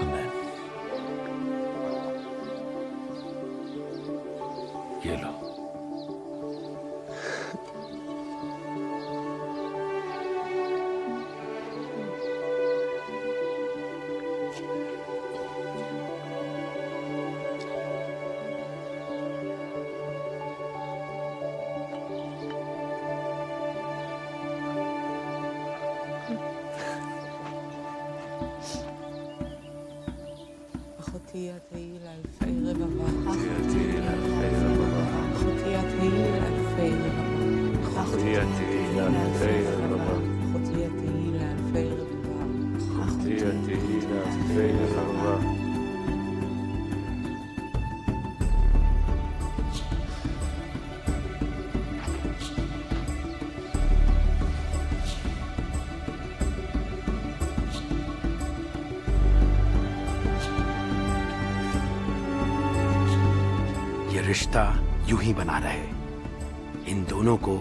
Amen. ये लो। אחותי את תהי לאלפי רבבה. אחותי את תהי לאלפי רבבה. אחותי את תהי לאלפי רבבה. אחותי את תהי לאלפי רבבה. אחותי את תהי לאלפי רבבה. रिश्ता यूं ही बना रहे, इन दोनों को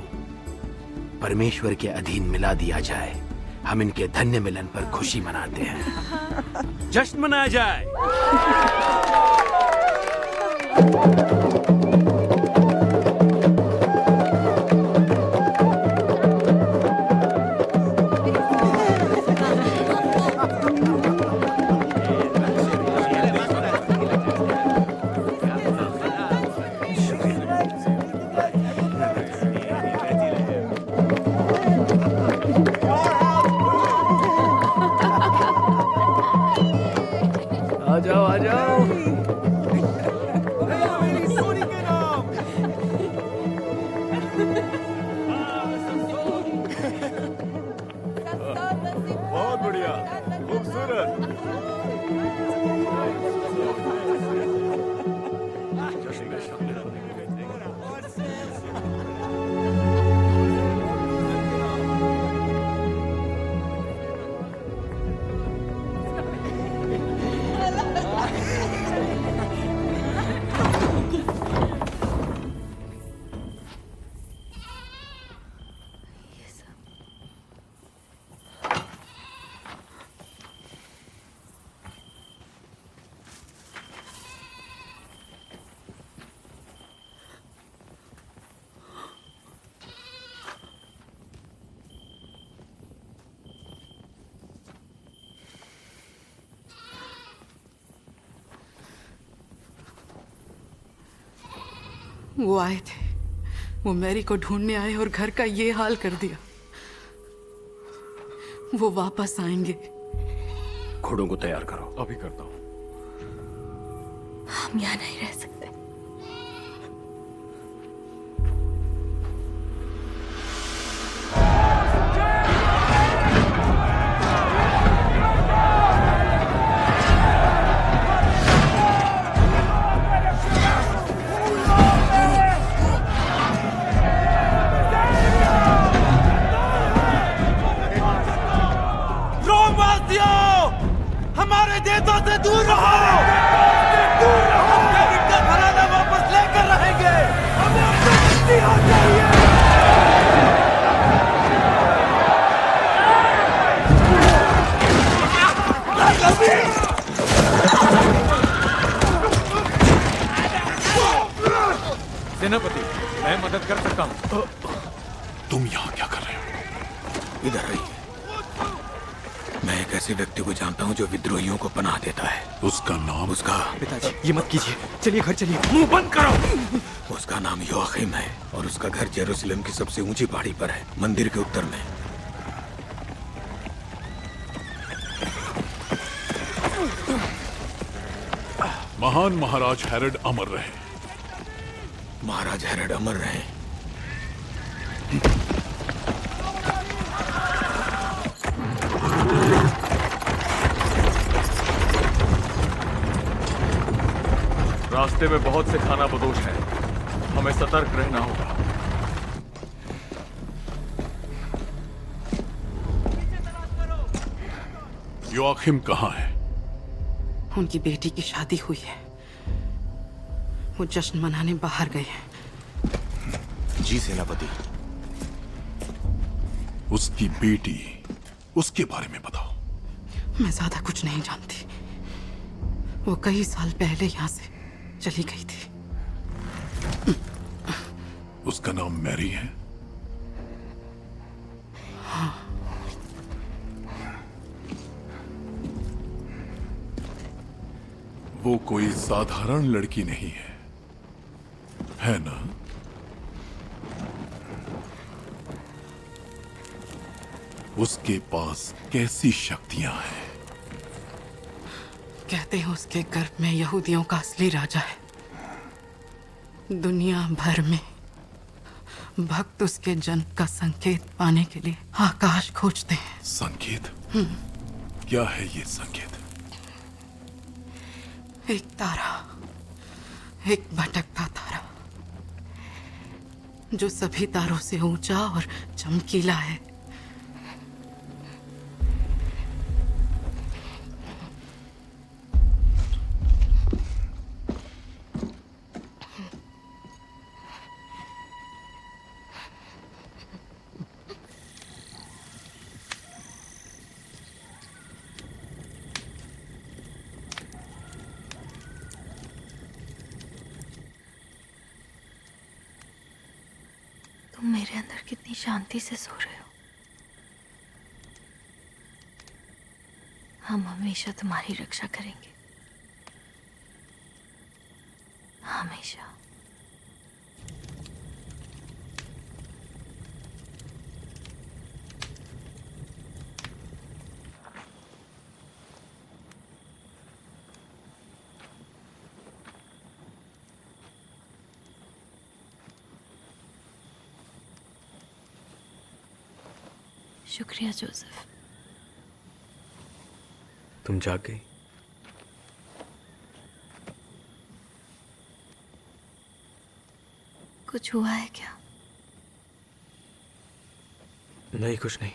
परमेश्वर के अधीन मिला दिया जाए। हम इनके धन्य मिलन पर खुशी मनाते हैं। जश्न मनाया जाए। आजा बहुत बढ़िया, खूबसूरत। वो आए थे, वो मैरी को ढूंढने आए और घर का ये हाल कर दिया। वो वापस आएंगे। घोड़ों को तैयार करो। अभी करता हूँ। हम यहाँ नहीं रह सकते। हमारे देशों से दूर रहो। हम डेविड का घराना वापस लेकर रहेंगे। हमें अपनी मसीहा चाहिए। सेनापति, मैं मदद कर सकता हूँ। तुम यहाँ क्या कर रहे हो? इधर रहिए। मैं एक ऐसे व्यक्ति को जानता हूँ जो विद्रोहियों को पनाह देता है। उसका नाम? उसका पिताजी, ये मत कीजिए। चलिए घर चलिए। मुंह बंद करो। उसका नाम योआखिम है और उसका घर जेरूसलम की सबसे ऊंची पहाड़ी पर है, मंदिर के उत्तर में। महान महाराज हेरोड अमर रहे। महाराज हेरोड अमर रहे। रास्ते में बहुत से खाना बदोश हैं। हमें सतर्क रहना होगा। योआखिम कहाँ है? उनकी बेटी की शादी हुई है। वो जश्न मनाने बाहर गए हैं। जी सेनापति। उसकी बेटी, उसके बारे में बताओ। मैं ज्यादा कुछ नहीं जानती। वो कई साल पहले यहाँ से चली गई थी। उसका नाम मैरी है? हाँ। वो कोई साधारण लड़की नहीं है ना? उसके पास कैसी शक्तियां हैं? कहते हैं उसके गर्भ में यहूदियों का असली राजा है। दुनिया भर में भक्त उसके जन्म का संकेत पाने के लिए आकाश खोजते हैं। संकेत? क्या है ये संकेत? एक तारा, एक भटकता तारा, जो सभी तारों से ऊंचा और चमकीला है। तुम मेरे अंदर कितनी शांति से सो रहे हो। हम हमेशा तुम्हारी रक्षा करेंगे, हमेशा। शुक्रिया जोसेफ। तुम जाग गई? कुछ हुआ है क्या? नहीं, कुछ नहीं।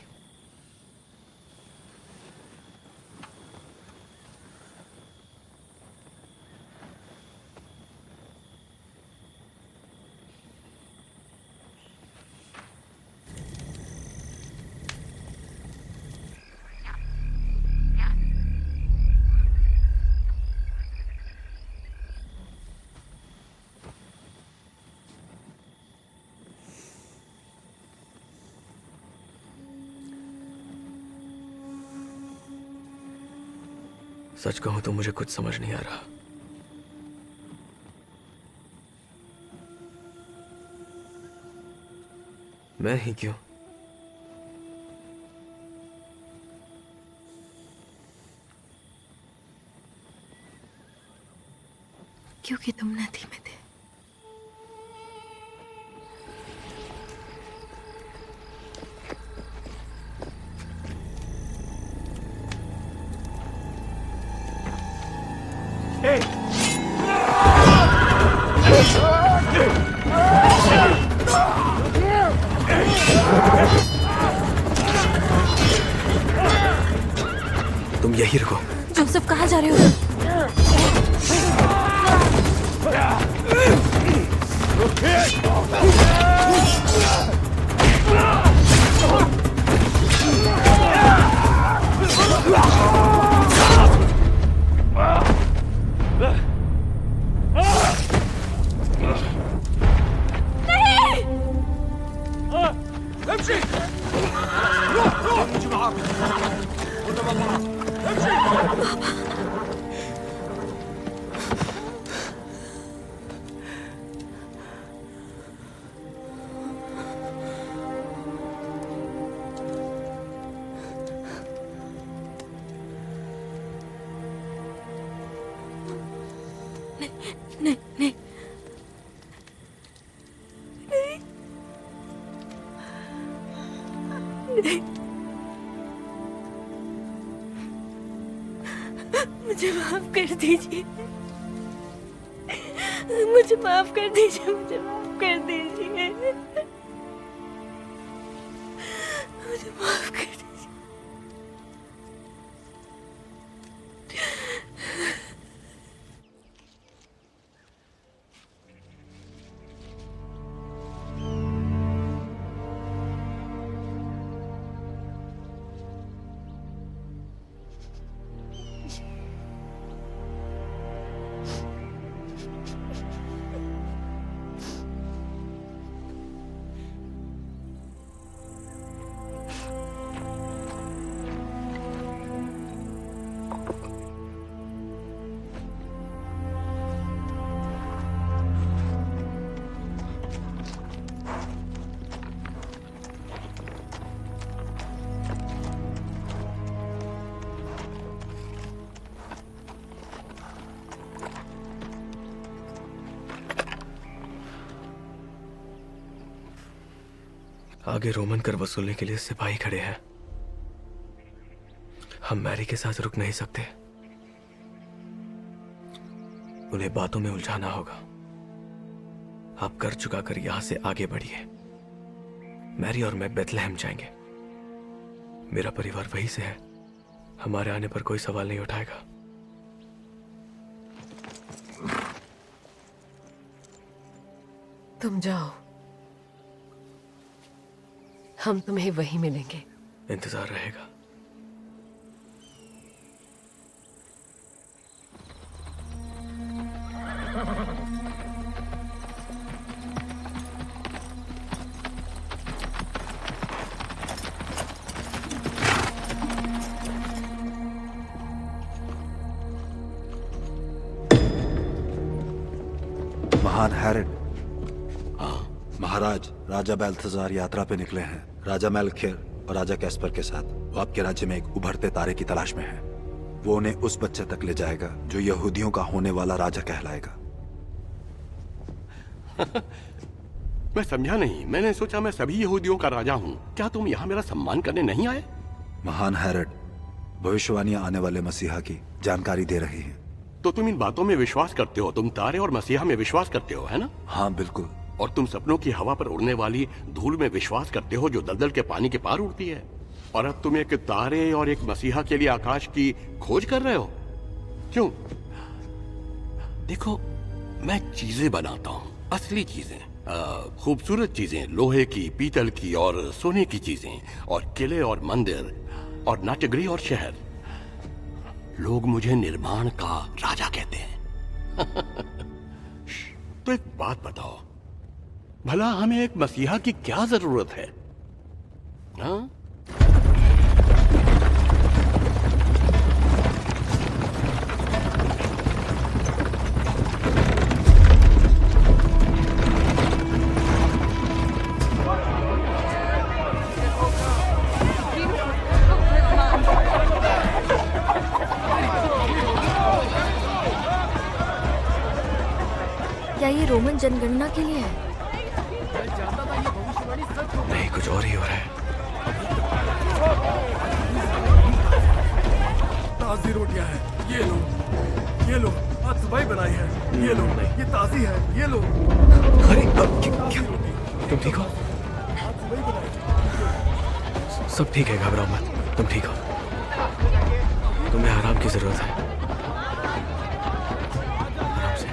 सच कहूं तो मुझे कुछ समझ नहीं आ रहा। मैं ही क्यों? क्योंकि तुम नदी में थे। तुम यही रुको। जोसेफ कहाँ जा रहे हो? नहीं नहीं नहीं, मुझे माफ कर दीजिए, मुझे माफ कर दीजिए, मुझे माफ कर दीजिए, मुझे माफ कर दीजिए। आगे रोमन कर वसूलने के लिए सिपाही खड़े हैं। हम मैरी के साथ रुक नहीं सकते। उन्हें बातों में उलझाना होगा। आप कर चुकाकर यहां से आगे बढ़िए। मैरी और मैं बेथलेहम जाएंगे। मेरा परिवार वहीं से है। हमारे आने पर कोई सवाल नहीं उठाएगा। तुम जाओ, हम तुम्हें वहीं मिलेंगे। इंतजार रहेगा। महान हैरिड। महाराज, राजा बेल्थजार यात्रा पे निकले हैं। राजा मेल्खियर और राजा कैस्पर के साथ। वो आपके राज्य में एक उभरते तारे की तलाश में है। वो उन्हें उस बच्चे तक ले जाएगा जो यहूदियों का होने वाला राजा कहलाएगा। मैं समझा नहीं। मैंने सोचा मैं सभी यहूदियों का राजा हूँ। क्या तुम यहाँ मेरा सम्मान करने नहीं आए? महान हेरोड, भविष्यवाणियां आने वाले मसीहा की जानकारी दे रही हैं। तो तुम इन बातों में विश्वास करते हो? तुम तारे और मसीहा में विश्वास करते हो, है ना? हाँ बिल्कुल। और तुम सपनों की हवा पर उड़ने वाली धूल में विश्वास करते हो जो दलदल के पानी के पार उड़ती है। और अब तुम एक तारे और एक मसीहा के लिए आकाश की खोज कर रहे हो। क्यों? देखो, मैं चीजें बनाता हूँ, असली चीजें, खूबसूरत चीजें, लोहे की, पीतल की और सोने की चीजें, और किले और मंदिर और नाट्यगृह और शहर। लोग मुझे निर्माण का राजा कहते हैं। तो एक बात बताओ, भला हमें एक मसीहा की क्या जरूरत है? हाँ? क्या ये रोमन जनगणना के लिए है? नहीं, कुछ और ही हो रहा है। ताजी रोटियां हैं, ये लो, आज सुबह ही बनाई है, ये लो, ये ताजी है, ये लो। अरे क्या तुम ठीक हो? सब ठीक है, घबराओ मत, तुम ठीक हो। तुम्हें आराम की जरूरत है। आराम से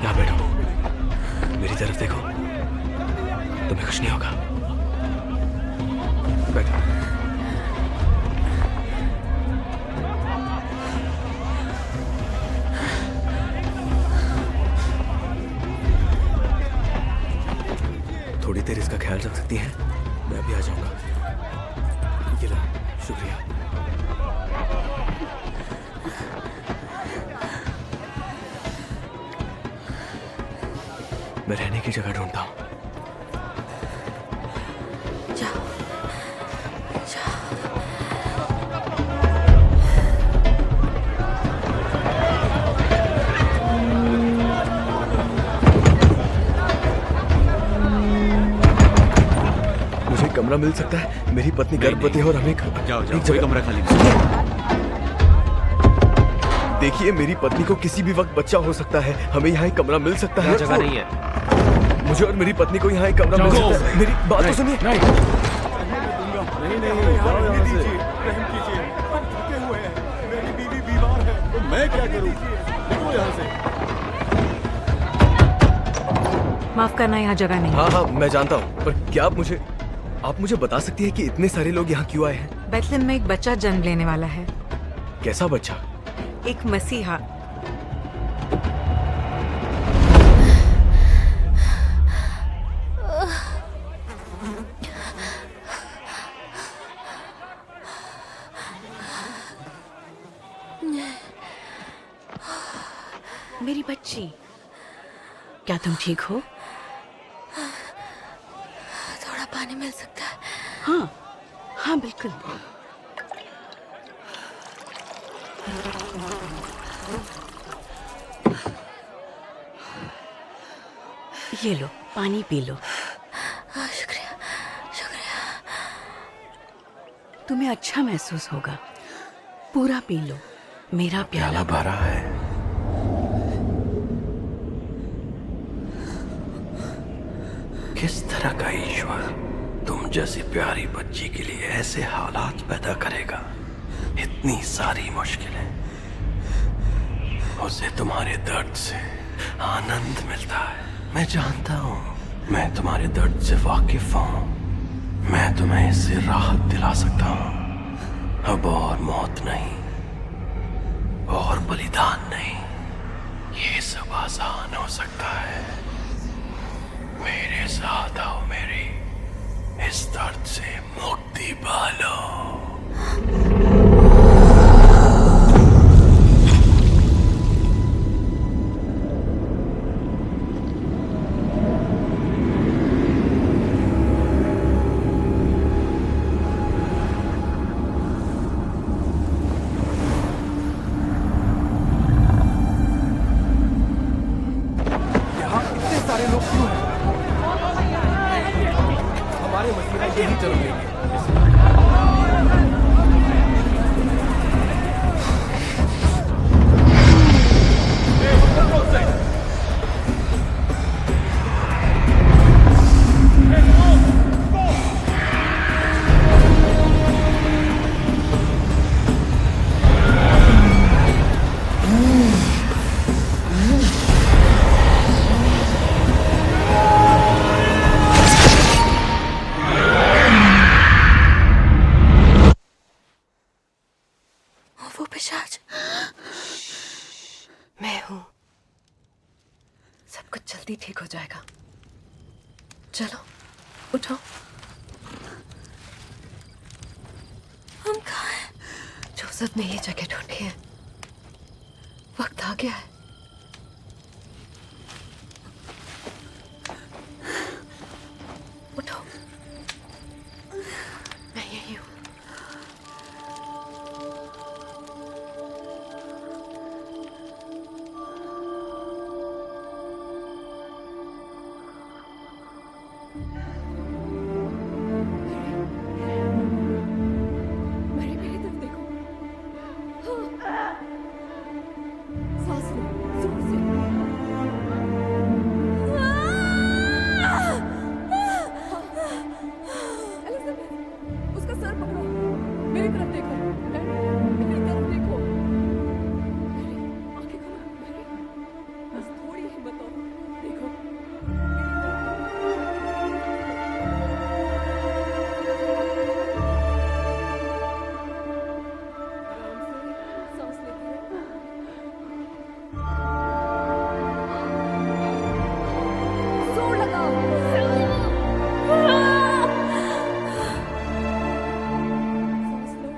यहाँ बैठो, मेरी तरफ देखो, तुम्हें कुछ नहीं होगा। बैठो। थोड़ी देर इसका ख्याल रख सकती हैं? मैं अभी आ जाऊंगा। ये लो, शुक्रिया। मैं रहने की जगह ढूंढता हूँ। कमरा मिल सकता है? मेरी पत्नी गर्भवती है और हमें जाओ, कोई कमरा खाली नहीं। देखिए, मेरी पत्नी को किसी भी वक्त बच्चा हो सकता है। हमें यहाँ एक कमरा मिल सकता है? जगह नहीं है। मुझे और मेरी पत्नी को यहाँ एक कमरा मिल सकता है? मेरी बात तो सुनिए। नहीं, रहम कीजिए, हम थके हुए हैं, मेरी बीवी बीमार है, तो मैं क्या करूं? निकलो यहाँ से। माफ करना, यहाँ जगह नहीं। हाँ, मैं जानता हूँ, पर क्या आप मुझे बता सकती है कि इतने सारे लोग यहाँ क्यों आए हैं? बेथलेम में एक बच्चा जन्म लेने वाला है। कैसा बच्चा? एक मसीहा। मेरी बच्ची, क्या तुम ठीक हो? थोड़ा पानी मिल सकता है? हाँ बिल्कुल। ये लो, पानी पी लो। शुक्रिया, शुक्रिया। तुम्हें अच्छा महसूस होगा, पूरा पी लो। मेरा प्याला भरा है। किस तरह का ईश्वर तुम जैसी प्यारी बच्ची के लिए ऐसे हालात पैदा करेगा? इतनी सारी मुश्किलें। उसे तुम्हारे दर्द से आनंद मिलता है। मैं जानता हूं, मैं तुम्हारे दर्द से वाकिफ हूं। मैं तुम्हें इससे राहत दिला सकता हूं। अब और मौत नहीं, और बलिदान नहीं, ये सब आसान हो सकता है। मेरे साथ आओ, मेरी इस दर्द से मुक्ति पालो। यहाँ इतने के ही जन्म लेंगे। वो पिशाच मैं हूं। सब कुछ जल्दी ठीक हो जाएगा। चलो उठो। हम कहाँ हैं? जोसेफ ने ये जगह ढूंढी है। वक्त आ गया है। उठो। मैं यही हूं। मेरी तरफ देखो। सांस लो, जोर से। एलिजाबेथ, उसका सर पकड़ो। मेरी तरफ देखो। मेरी तरफ देखो। मैरी, आंखें खोलो। मैरी, बस थोड़ी हिम्मत और। देखो। सांस लेती है। जोर लगाओ। सांस लो।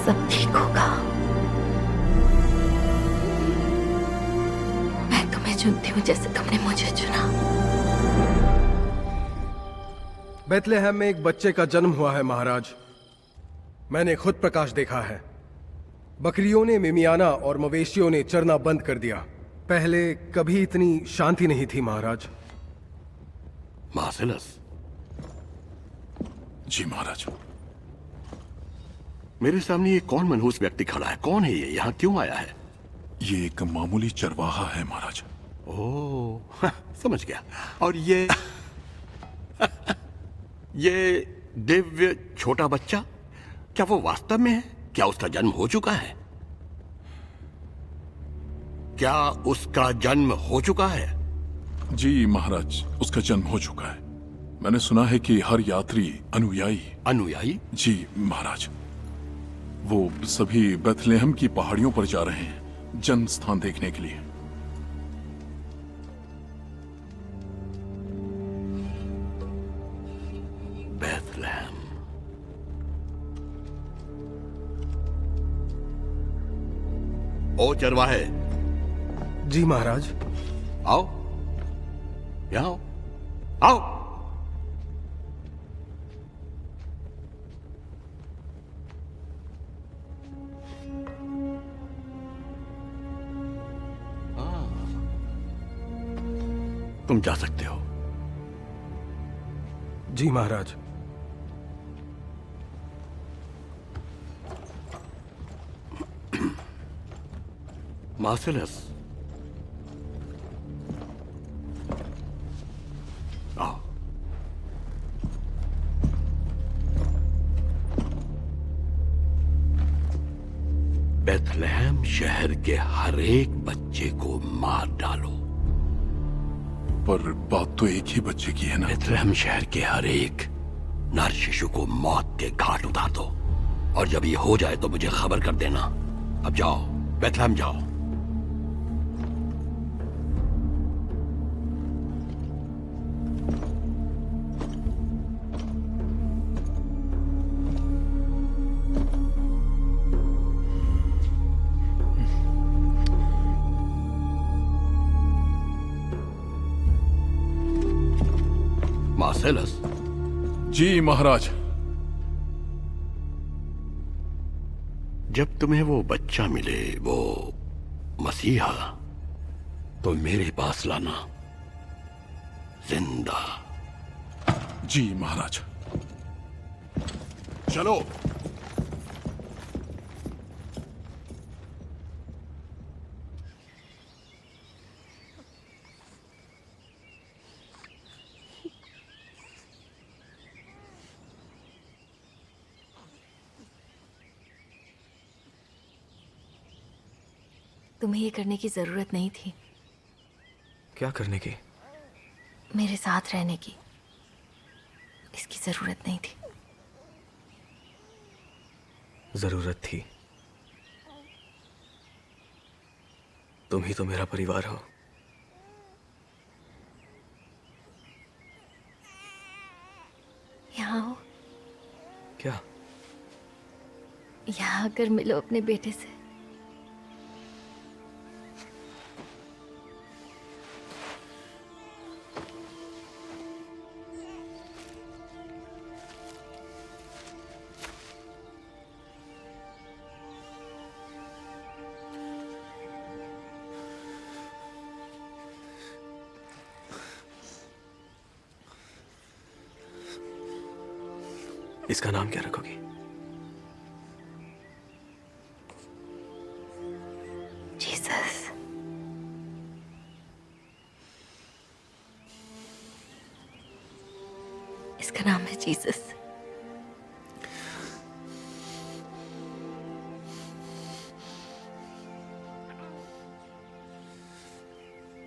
सब ठीक होगा। मैं तुम्हें चुनती हूँ जैसे तुमने मुझे चुना। बेथलेहम में एक बच्चे का जन्म हुआ है महाराज। मैंने खुद प्रकाश देखा है। बकरियों ने मिमियाना और मवेशियों ने चरना बंद कर दिया। पहले कभी इतनी शांति नहीं थी महाराज। मार्सेलस। जी महाराज। मेरे सामने ये कौन मनहूस व्यक्ति खड़ा है? कौन है ये? यहाँ क्यों आया है? ये एक मामूली चरवाहा है महाराज। ओह, समझ गया। और ये ये दिव्य छोटा बच्चा, क्या वो वास्तव में है? क्या उसका जन्म हो चुका है? क्या उसका जन्म हो चुका है? जी महाराज, उसका जन्म हो चुका है। मैंने सुना है कि हर यात्री अनुयायी? जी महाराज। वो सभी बेथलेहम की पहाड़ियों पर जा रहे हैं जन्म स्थान देखने के लिए। बेथलेहम। ओ चरवाहे। जी महाराज। आओ, यहाँ आओ। आओ। तुम जा सकते हो। जी महाराज। मार्सेलस, आओ। बेथलेहम शहर के हर एक बच्चे को मार डालो। पर बात तो एक ही बच्चे की है ना। बेथलेहम शहर के हर एक नर शिशु को मौत के घाट उतार दो, और जब ये हो जाए तो मुझे खबर कर देना। अब जाओ, बेथलेहम जाओ। मार्सेलस। जी महाराज। जब तुम्हें वो बच्चा मिले, वो मसीहा, तो मेरे पास लाना, जिंदा। जी महाराज। चलो। तुम्हें ये करने की जरूरत नहीं थी। क्या करने की? मेरे साथ रहने की। इसकी जरूरत नहीं थी। जरूरत थी। तुम ही तो मेरा परिवार हो। यहाँ हो। क्या? यहाँ आकर मिलो अपने बेटे से। इसका नाम क्या रखोगी? जीसस। इसका नाम है जीसस।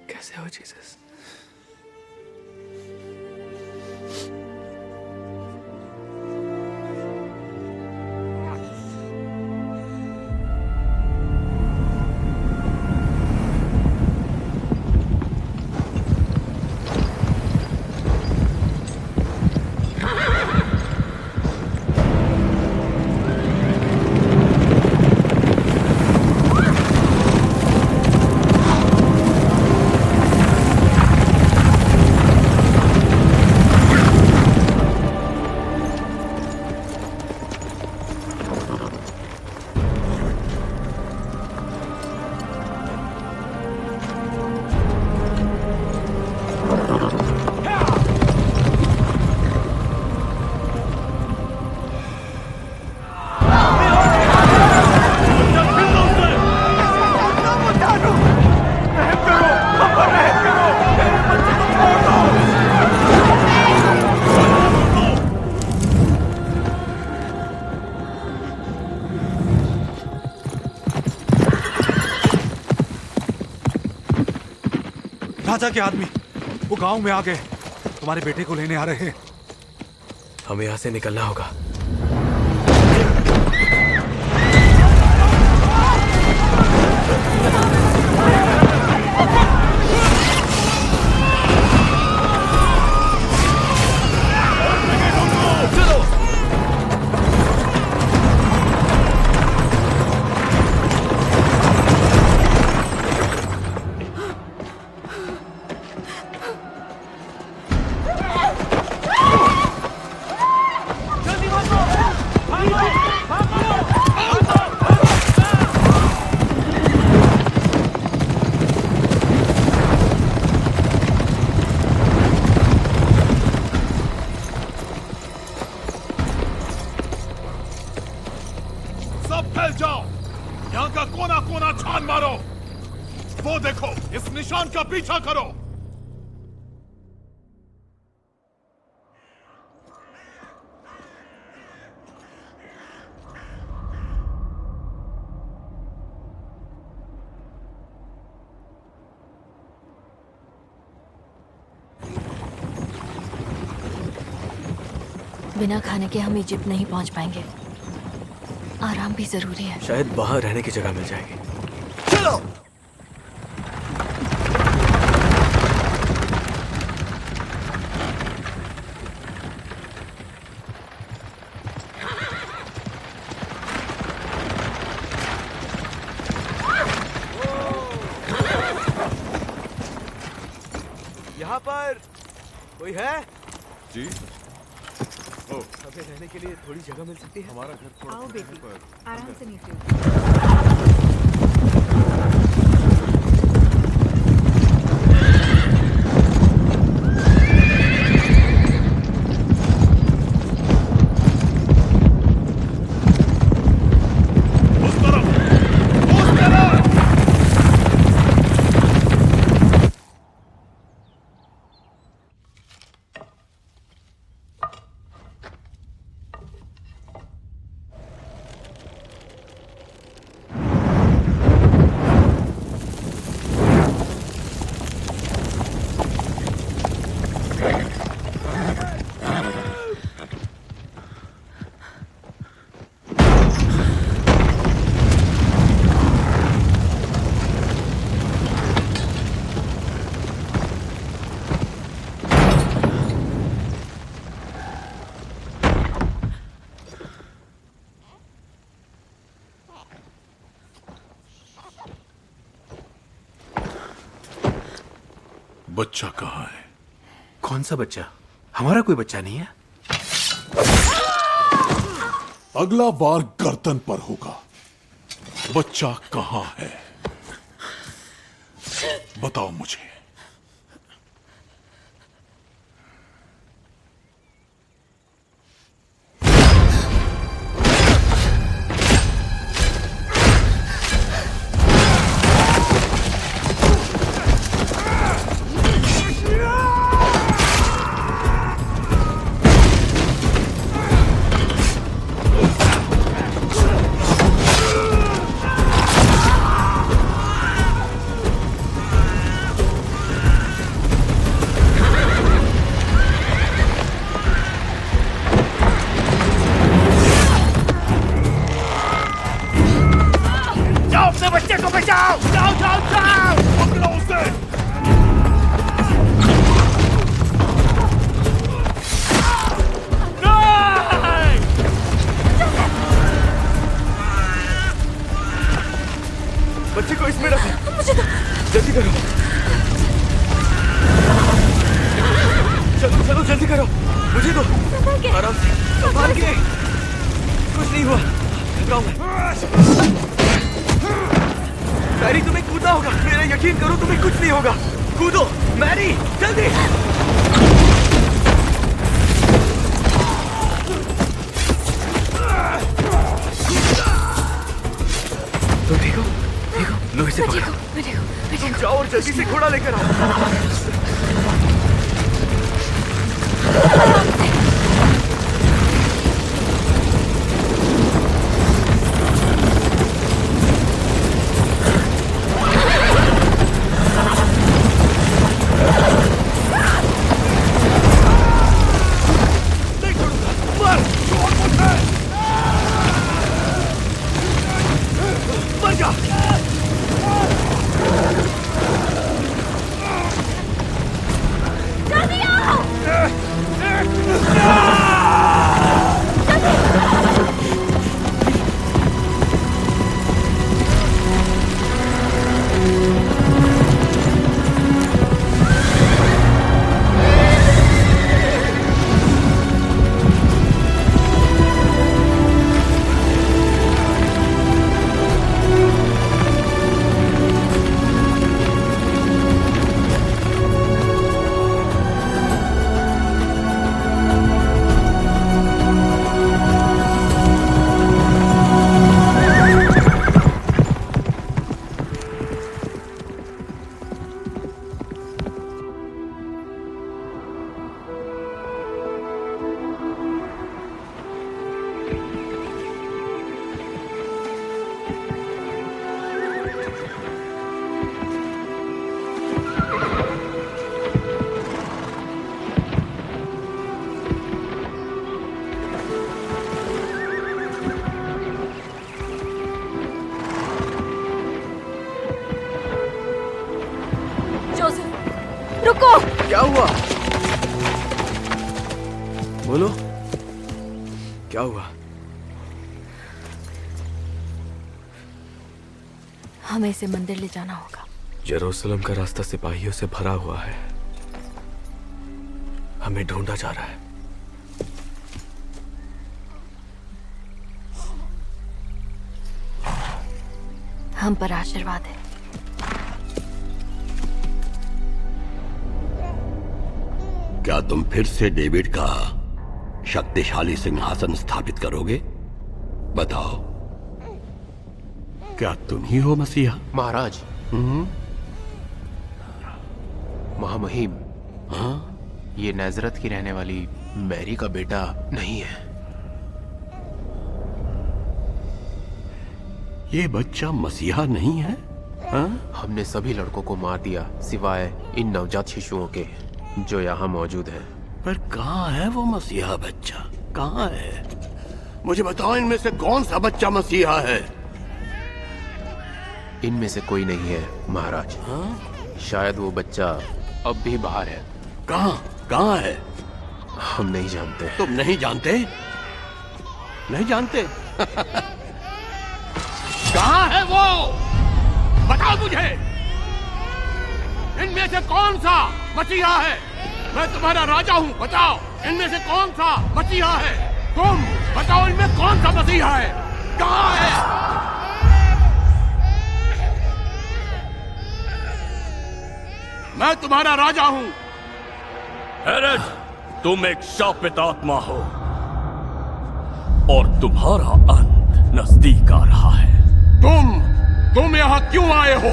कैसे हो जीसस? राजा के आदमी वो गांव में आ गए। तुम्हारे बेटे को लेने आ रहे हैं। हमें यहां से निकलना होगा। सब फैल जाओ। यहाँ का कोना कोना छान मारो। वो देखो, इस निशान का पीछा करो। बिना खाने के हम इजिप्ट नहीं पहुंच पाएंगे। आराम भी जरूरी है। शायद वहां रहने की जगह मिल जाएगी। चलो। यहाँ पर कोई है? जी। हमें रहने के लिए थोड़ी जगह मिल सकती है? हमारा घर थोड़ा आओ बेटी, आराम से नीचे बच्चा कहाँ है? कौन सा बच्चा? हमारा कोई बच्चा नहीं है। अगला वार गर्दन पर होगा। बच्चा कहाँ है? बताओ मुझे। बच्चे को इसमें रखो। मुझे तो जल्दी करो। चलो चलो जल्दी करो। मुझे तो आराम से संभाल के। कुछ नहीं हुआ। घबराओ मत। मैरी तुम्हें कूदना होगा। मेरा यकीन करो तुम्हें कुछ नहीं होगा। कूदो मैरी जल्दी। तुम ठीक हो? लो इसे पकड़ो। तुम जाओ और जल्दी से घोड़ा लेकर आओ। क्या हुआ? बोलो, क्या हुआ? हमें इसे मंदिर ले जाना होगा। यरूशलेम का रास्ता सिपाहियों से भरा हुआ है। हमें ढूंढा जा रहा है। हम पर आशीर्वाद है। क्या तुम फिर से डेविड का शक्तिशाली सिंहासन स्थापित करोगे? बताओ, क्या तुम ही हो मसीहा? महाराज, महामहिम, हाँ? ये नाजरत की रहने वाली मैरी का बेटा नहीं है। ये बच्चा मसीहा नहीं है? हाँ? हमने सभी लड़कों को मार दिया सिवाय इन नवजात शिशुओं के जो यहाँ मौजूद हैं। पर कहाँ है वो मसीहा बच्चा? कहाँ है? मुझे बताओ, इनमें से कौन सा बच्चा मसीहा है? इनमें से कोई नहीं है महाराज। हाँ? शायद वो बच्चा अब भी बाहर है। कहाँ है? हम नहीं जानते। तुम नहीं जानते? नहीं जानते? कहाँ है वो? बताओ मुझे। इनमें से कौन सा मसीहा है? मैं तुम्हारा राजा हूँ, बताओ इनमें से कौन सा मसीहा है? तुम बताओ, इनमें कौन सा मसीहा है? कहाँ है? मैं तुम्हारा राजा हूँ। हेरोड, तुम एक शापित आत्मा हो और तुम्हारा अंत नजदीक आ रहा है। तुम यहाँ क्यों आए हो?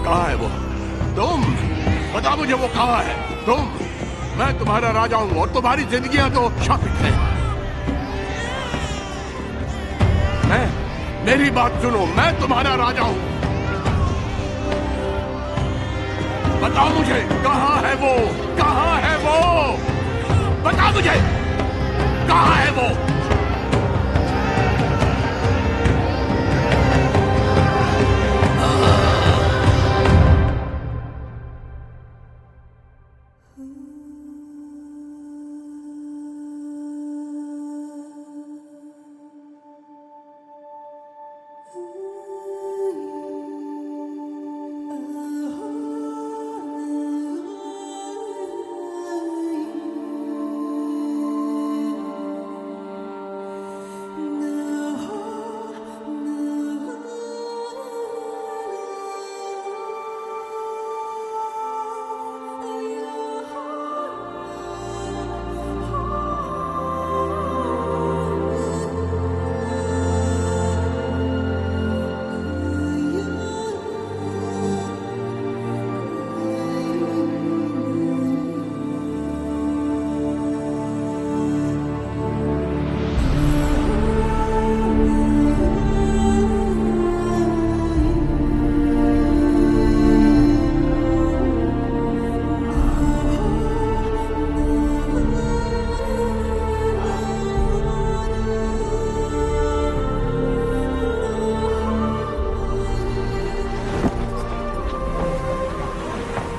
कहाँ है वो? तुम बता मुझे, वो कहाँ है? मैं तुम्हारा राजा हूँ और तुम्हारी जिंदगियां तो शापित हैं। मेरी बात सुनो, मैं तुम्हारा राजा हूँ। बताओ मुझे, कहाँ है वो? कहाँ है वो? बताओ मुझे, कहाँ है वो?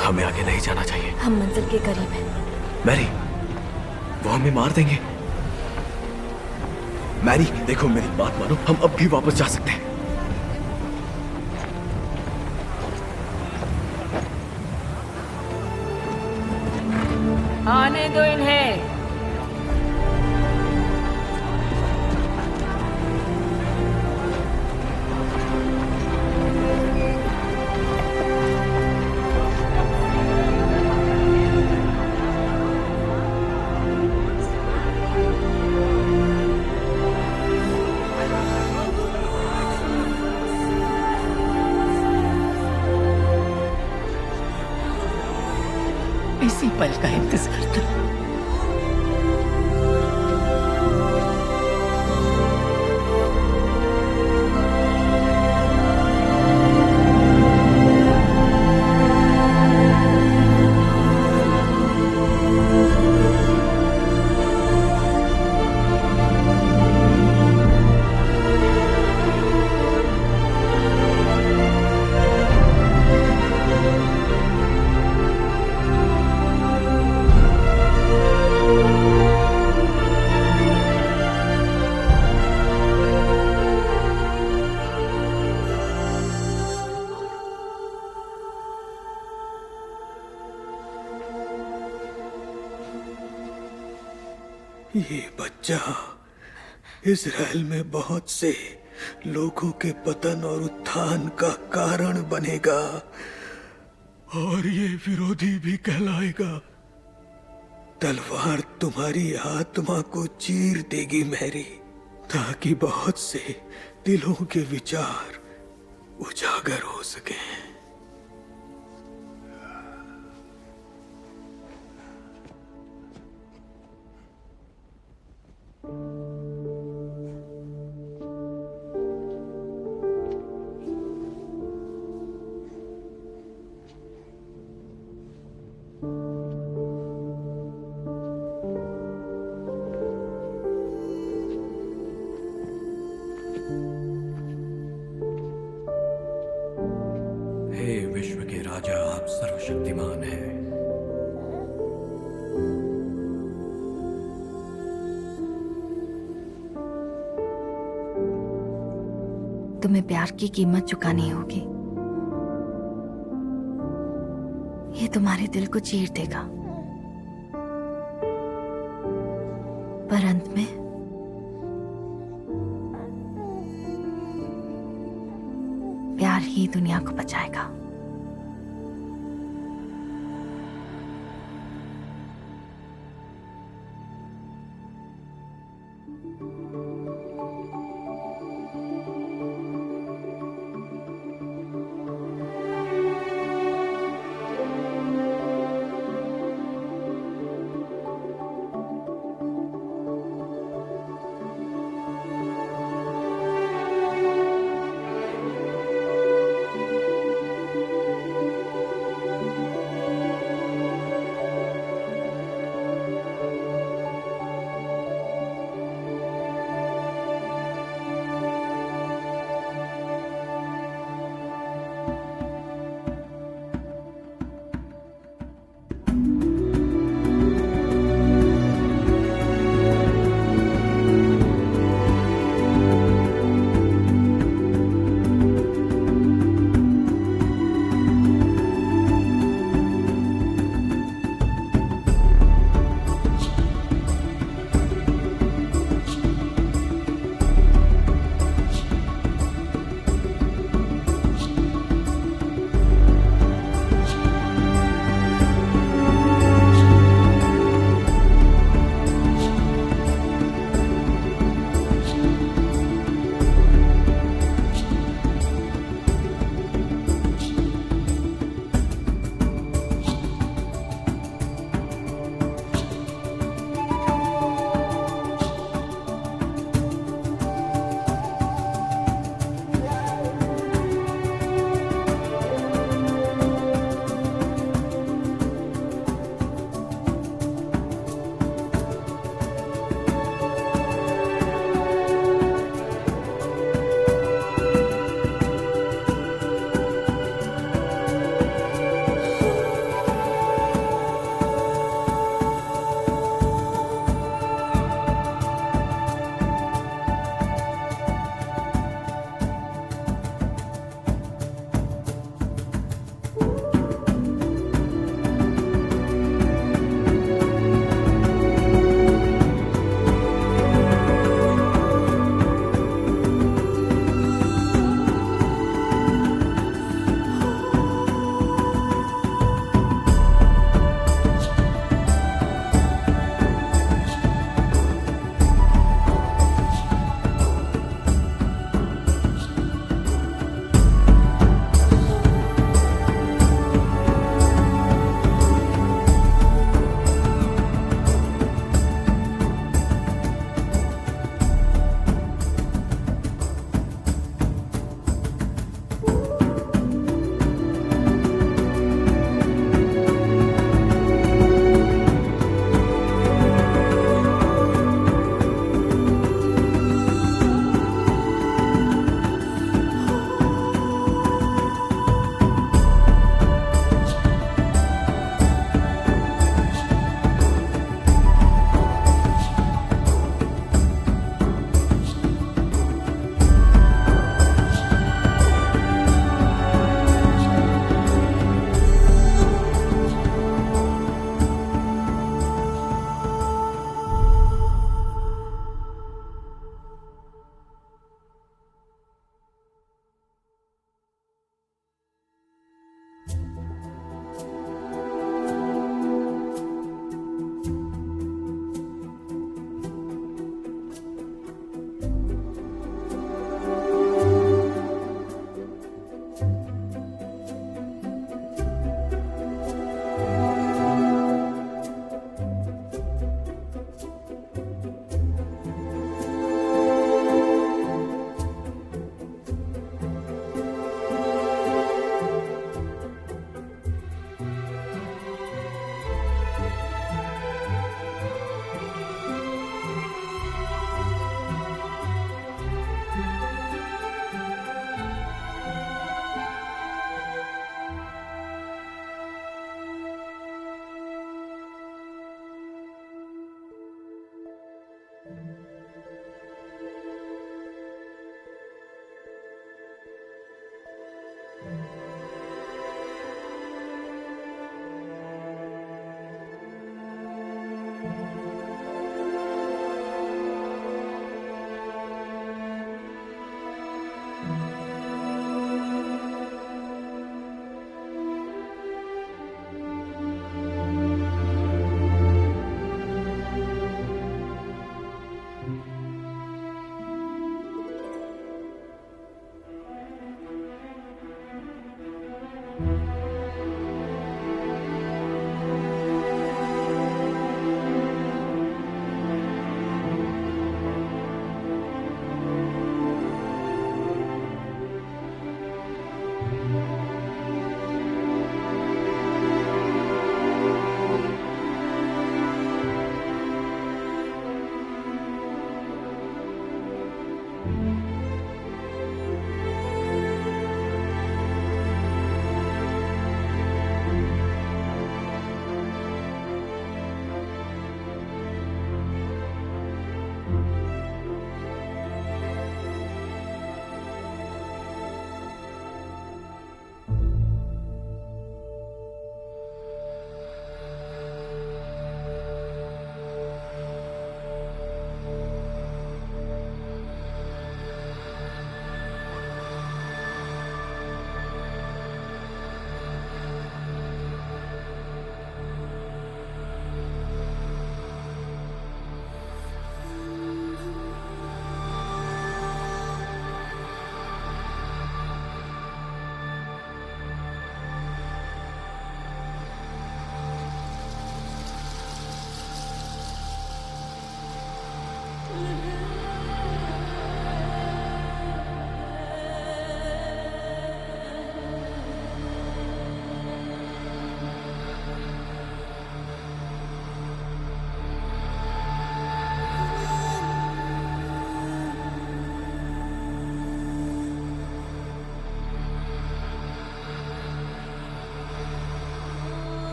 हमें आगे नहीं जाना चाहिए। हम मंजिल के करीब हैं। मैरी, वो हमें मार देंगे। मैरी, देखो मेरी बात मानो, हम अब भी वापस जा सकते हैं। आने दो इन्हें। इसी पल का इंतजार था। ये बच्चा इजराइल में बहुत से लोगों के पतन और उत्थान का कारण बनेगा और ये विरोधी भी कहलाएगा। तलवार तुम्हारी आत्मा को चीर देगी मैरी, ताकि बहुत से दिलों के विचार उजागर हो सके। हे विश्व के राजा, आप सर्वशक्तिमान हैं। तुम्हें प्यार की कीमत चुकानी होगी। ये तुम्हारे दिल को चीर देगा, पर अंत में प्यार ही दुनिया को बचाएगा।